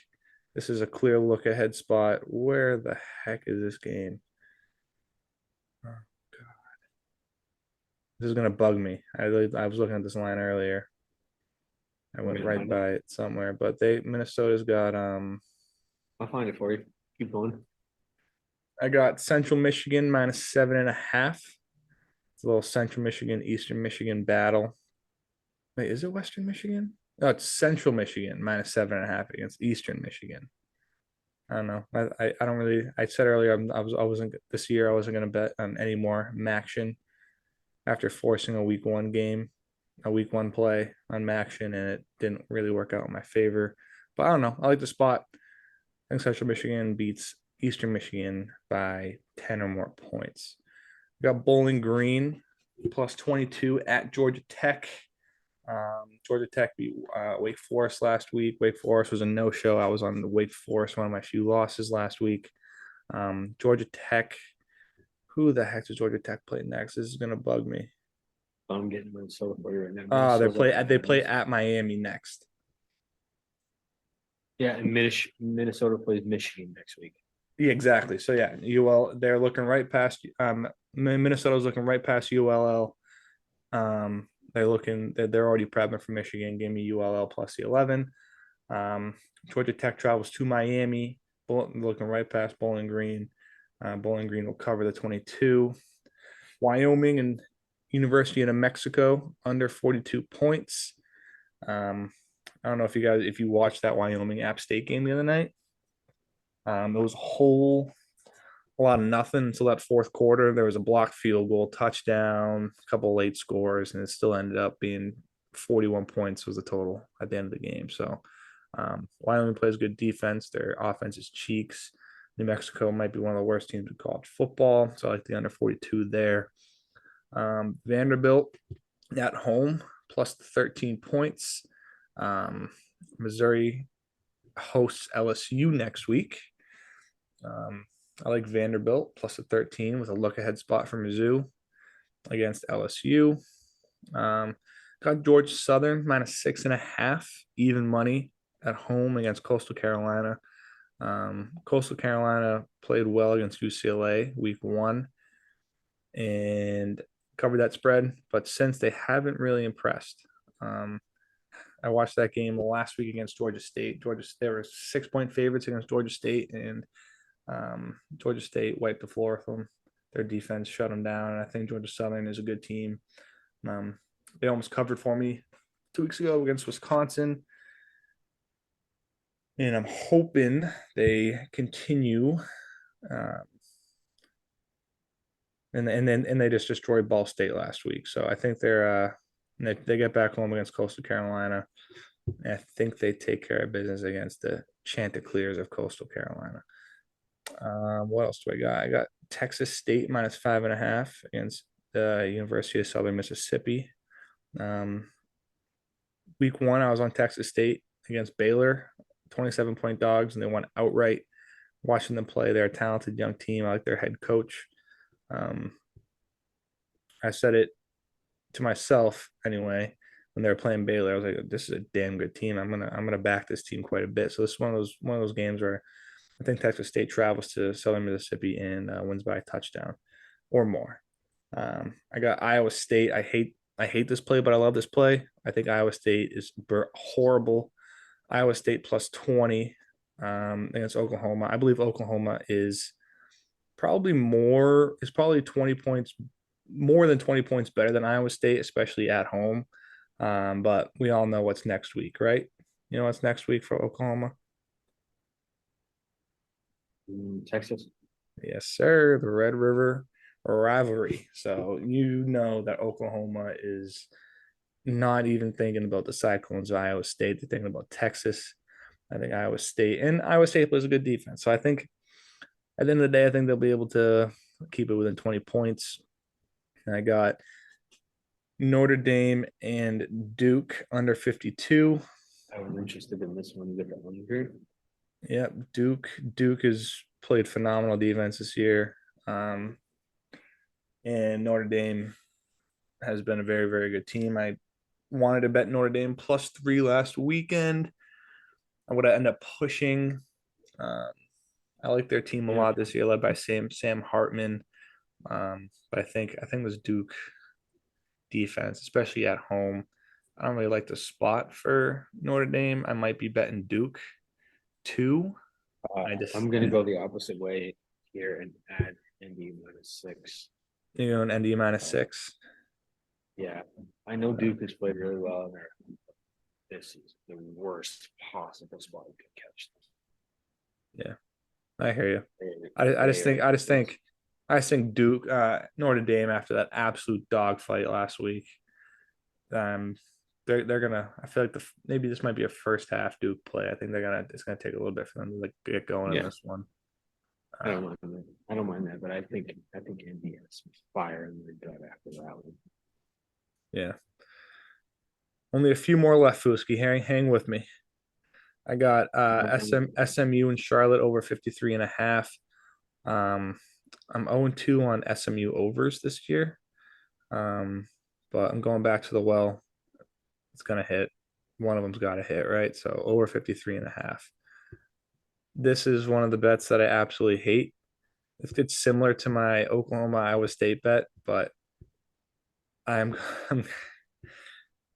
This is a clear look ahead spot. Where the heck is this game? Oh, God. This is gonna bug me. I was looking at this line earlier. I went right by it somewhere, but Minnesota's got
I'll find it for you. Keep going.
I got Central Michigan minus 7.5. It's a little Central Michigan, Eastern Michigan battle. Wait, is it Western Michigan? Oh, it's Central Michigan minus 7.5 against Eastern Michigan. I don't know. I don't really. I said earlier I wasn't this year. I wasn't going to bet on any more Maction after forcing a week one play on Maction, and it didn't really work out in my favor. But I don't know. I like the spot. I think Central Michigan beats Eastern Michigan by 10 or more points. We got Bowling Green plus 22 at Georgia Tech. Georgia Tech beat Wake Forest last week. Wake Forest was a no-show. I was on the Wake Forest, one of my few losses last week. Georgia Tech. Who the heck does Georgia Tech play next? This is gonna bug me.
I'm getting Minnesota for you right now.
They play at Miami next.
Yeah, and Minnesota plays Michigan next week.
Yeah, exactly. So yeah, they're looking right past Minnesota's looking right past ULL. They're already prepping for Michigan. Give me ULL plus the 11. Georgia Tech travels to Miami, looking right past Bowling Green. Bowling Green will cover the 22. Wyoming and University of New Mexico under 42 points. I don't know if you watched that Wyoming App State game the other night. It was a lot of nothing until that fourth quarter. There was a blocked field goal, touchdown, a couple late scores, and it still ended up being 41 points was the total at the end of the game. So Wyoming plays good defense. Their offense is cheeks. New Mexico might be one of the worst teams in college football. So I like the under 42 there. Vanderbilt at home plus the 13 points. Missouri hosts LSU next week. I like Vanderbilt plus a 13 with a look ahead spot for Mizzou against LSU. Got Georgia Southern minus 6.5 even money at home against Coastal Carolina. Coastal Carolina played well against UCLA week 1 and covered that spread, but since they haven't really impressed. I watched that game last week against Georgia State. They were 6-point favorites against Georgia State, and Georgia State wiped the floor with them. Their defense shut them down, and I think Georgia Southern is a good team. They almost covered for me 2 weeks ago against Wisconsin, and I'm hoping they continue. And they just destroyed Ball State last week, so I think they get back home against Coastal Carolina. And I think they take care of business against the Chanticleers of Coastal Carolina. What else do I got? I got Texas State minus 5.5 against the University of Southern Mississippi. Week 1, I was on Texas State against Baylor, 27-point dogs, and they won outright. Watching them play, they're a talented young team. I like their head coach. I said it to myself anyway when they were playing Baylor. I was like, this is a damn good team. I'm gonna back this team quite a bit. So this is one of those games where I think Texas State travels to Southern Mississippi and wins by a touchdown or more. I got Iowa State. I hate this play, but I love this play. I think Iowa State is horrible. Iowa State plus 20 against Oklahoma. I believe Oklahoma is probably 20 points more than 20 points better than Iowa State, especially at home. But we all know what's next week, right? You know what's next week for Oklahoma?
Texas.
Yes, sir. The Red River rivalry. So you know that Oklahoma is not even thinking about the Cyclones of Iowa State. They're thinking about Texas. I think Iowa State plays a good defense. So I think at the end of the day, I think they'll be able to keep it within 20 points. And I got Notre Dame and Duke under 52.
I was interested in this one with the under.
Yep, Duke has played phenomenal defense this year. And Notre Dame has been a very, very good team. I wanted to bet Notre Dame plus 3 last weekend. I would have ended up pushing. I like their team a lot this year, led by Sam Hartman. But I think it was Duke defense, especially at home. I don't really like the spot for Notre Dame. I might be betting Duke too.
I'm gonna go the opposite way here and add ND -6.
An ND -6.
Yeah, I know Duke has played really well in there. This is the worst possible spot you could catch them.
Yeah, I hear you. I just think Duke, Notre Dame after that absolute dogfight last week. They're gonna. I feel like maybe this might be a first half Duke play. I think it's gonna take a little bit for them to like get going in this one.
I don't mind that. I don't mind that, but I think Indy has some fire in their gut after that one.
Yeah. Only a few more left, Fuski. Hang with me. I got SMU and Charlotte over 53.5. I'm 0-2 on SMU overs this year. But I'm going back to the well. It's gonna hit. One of them's got to hit, right? So over 53.5. This is one of the bets that I absolutely hate. It's similar to my Oklahoma Iowa State bet, but I'm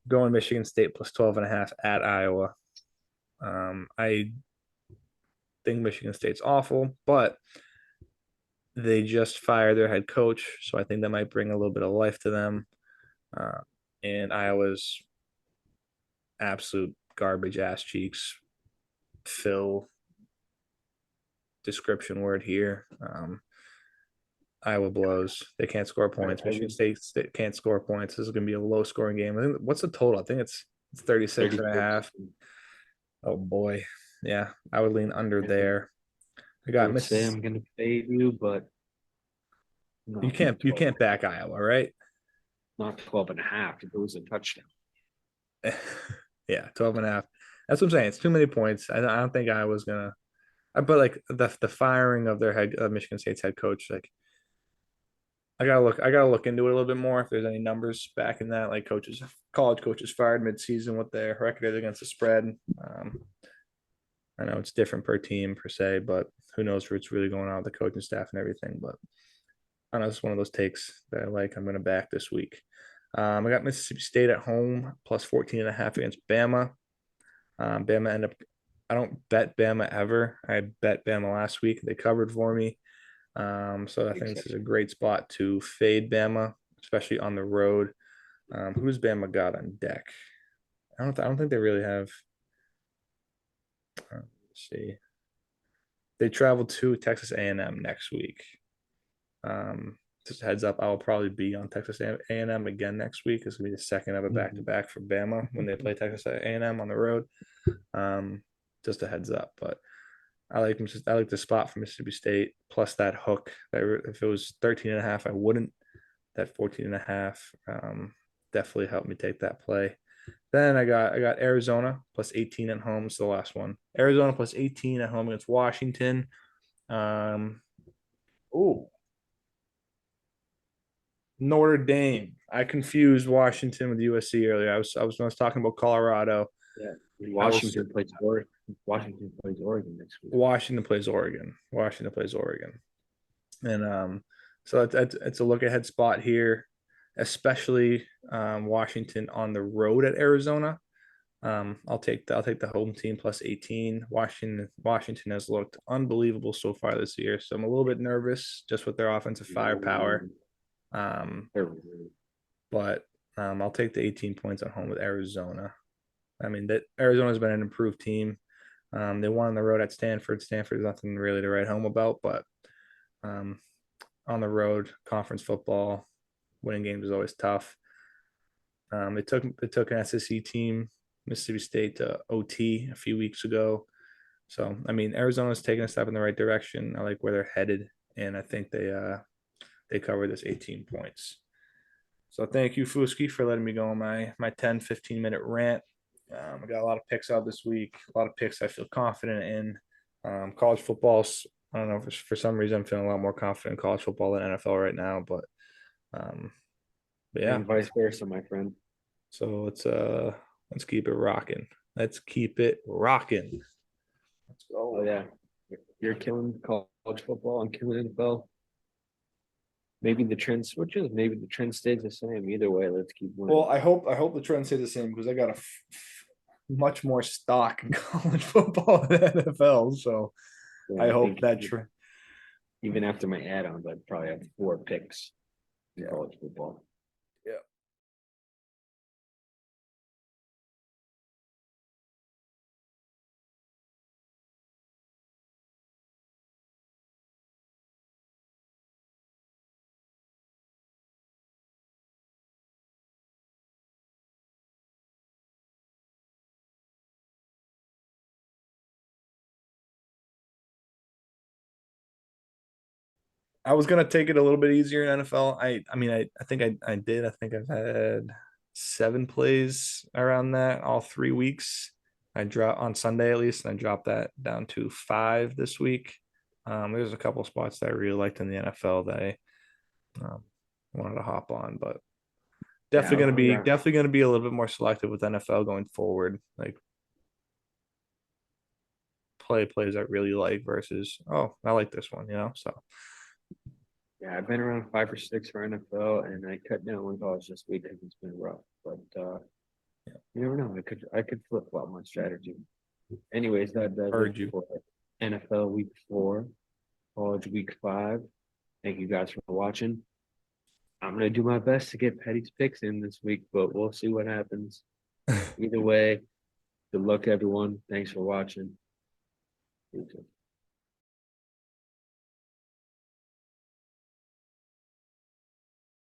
going Michigan State plus 12.5 at Iowa. I think Michigan State's awful, but they just fired their head coach, so I think that might bring a little bit of life to them. And Iowa's absolute garbage ass cheeks. Phil description word here. Iowa blows. They can't score points. Michigan State can't score points. This is going to be a low scoring game. I think what's the total? I think it's 36.5. Oh boy. Yeah, I would lean under there. I got
Mississippi. I'm going to fade you, but
you can't back Iowa, right?
Not 12.5 if it was a touchdown.
Yeah, 12.5. That's what I'm saying. It's too many points. I don't think Iowa's gonna. But like the firing of their Michigan State's head coach, like I gotta look into it a little bit more if there's any numbers back in that, like college coaches fired midseason, what their record is against the spread. I know it's different per team per se, but who knows what's really going on with the coaching staff and everything. But I know it's one of those takes that I like. I'm gonna back this week. I got Mississippi State at home plus 14.5 against Bama. Bama ended up. I don't bet Bama ever. I bet Bama last week. They covered for me. So I think this is a great spot to fade Bama, especially on the road. Who's Bama got on deck? I don't think they really have. Let's see. They travel to Texas A&M next week. Just a heads up, I will probably be on Texas A&M again next week. It's gonna be the second of a back-to-back for Bama when they play Texas A&M on the road. Just a heads up, but I like the spot for Mississippi State plus that hook. If it was 13.5, I wouldn't. That 14.5 definitely helped me take that play. Then I got Arizona plus 18 at home. It's the last one. Arizona plus 18 at home against Washington. Notre Dame. I confused Washington with USC earlier. I was talking about Colorado.
Yeah.
I will
Washington plays Oregon. Washington plays Oregon next week.
Washington plays Oregon. Washington plays Oregon. And so it's a look ahead spot here, especially Washington on the road at Arizona. I'll take the home team plus 18. Washington has looked unbelievable so far this year, so I'm a little bit nervous just with their offensive firepower. Um, but I'll take the 18 points at home with Arizona. I mean that Arizona's been an improved team. They won on the road at Stanford. Stanford is nothing really to write home about, but um, on the road, conference football, winning games is always tough. It took an SEC team, Mississippi State, to OT a few weeks ago. So I mean, Arizona's taking a step in the right direction. I like where they're headed, and I think they cover this 18 points. So thank you, Fuski, for letting me go on my 10-15 minute rant. I got a lot of picks out this week, a lot of picks I feel confident in. College football's, I don't know, for some reason I'm feeling a lot more confident in college football than NFL right now, um, but yeah.
And vice versa, my friend.
So let's keep it rocking. Let's keep it rocking. Let's
Oh
go.
yeah, you're killing college football. I'm killing NFL. Maybe the trend switches. Maybe the trend stays the same. Either way, let's keep winning.
Well, I hope the trend stay the same because I got much more stock in college football than NFL. So
Yeah,
I hope
think
that trend.
even after my add-ons, I'd probably have 4 picks in college football.
Yeah. I was gonna take it a little bit easier in NFL. I think I did. I think I've had 7 plays around that all 3 weeks. I dropped on Sunday at least, and I dropped that down to 5 this week. There's a couple spots that I really liked in the NFL that I wanted to hop on, but definitely gonna be a little bit more selective with NFL going forward. Like play plays I really like versus I like this one, So
Yeah, I've been around 5 or 6 for NFL, and I cut down one college this week because it's been rough. But you never know. I could flip flop my strategy. Anyways, that does
heard
it
you.
for NFL Week 4, College Week 5. Thank you guys for watching. I'm gonna do my best to get Petty's picks in this week, but we'll see what happens. Either way, good luck, everyone. Thanks for watching.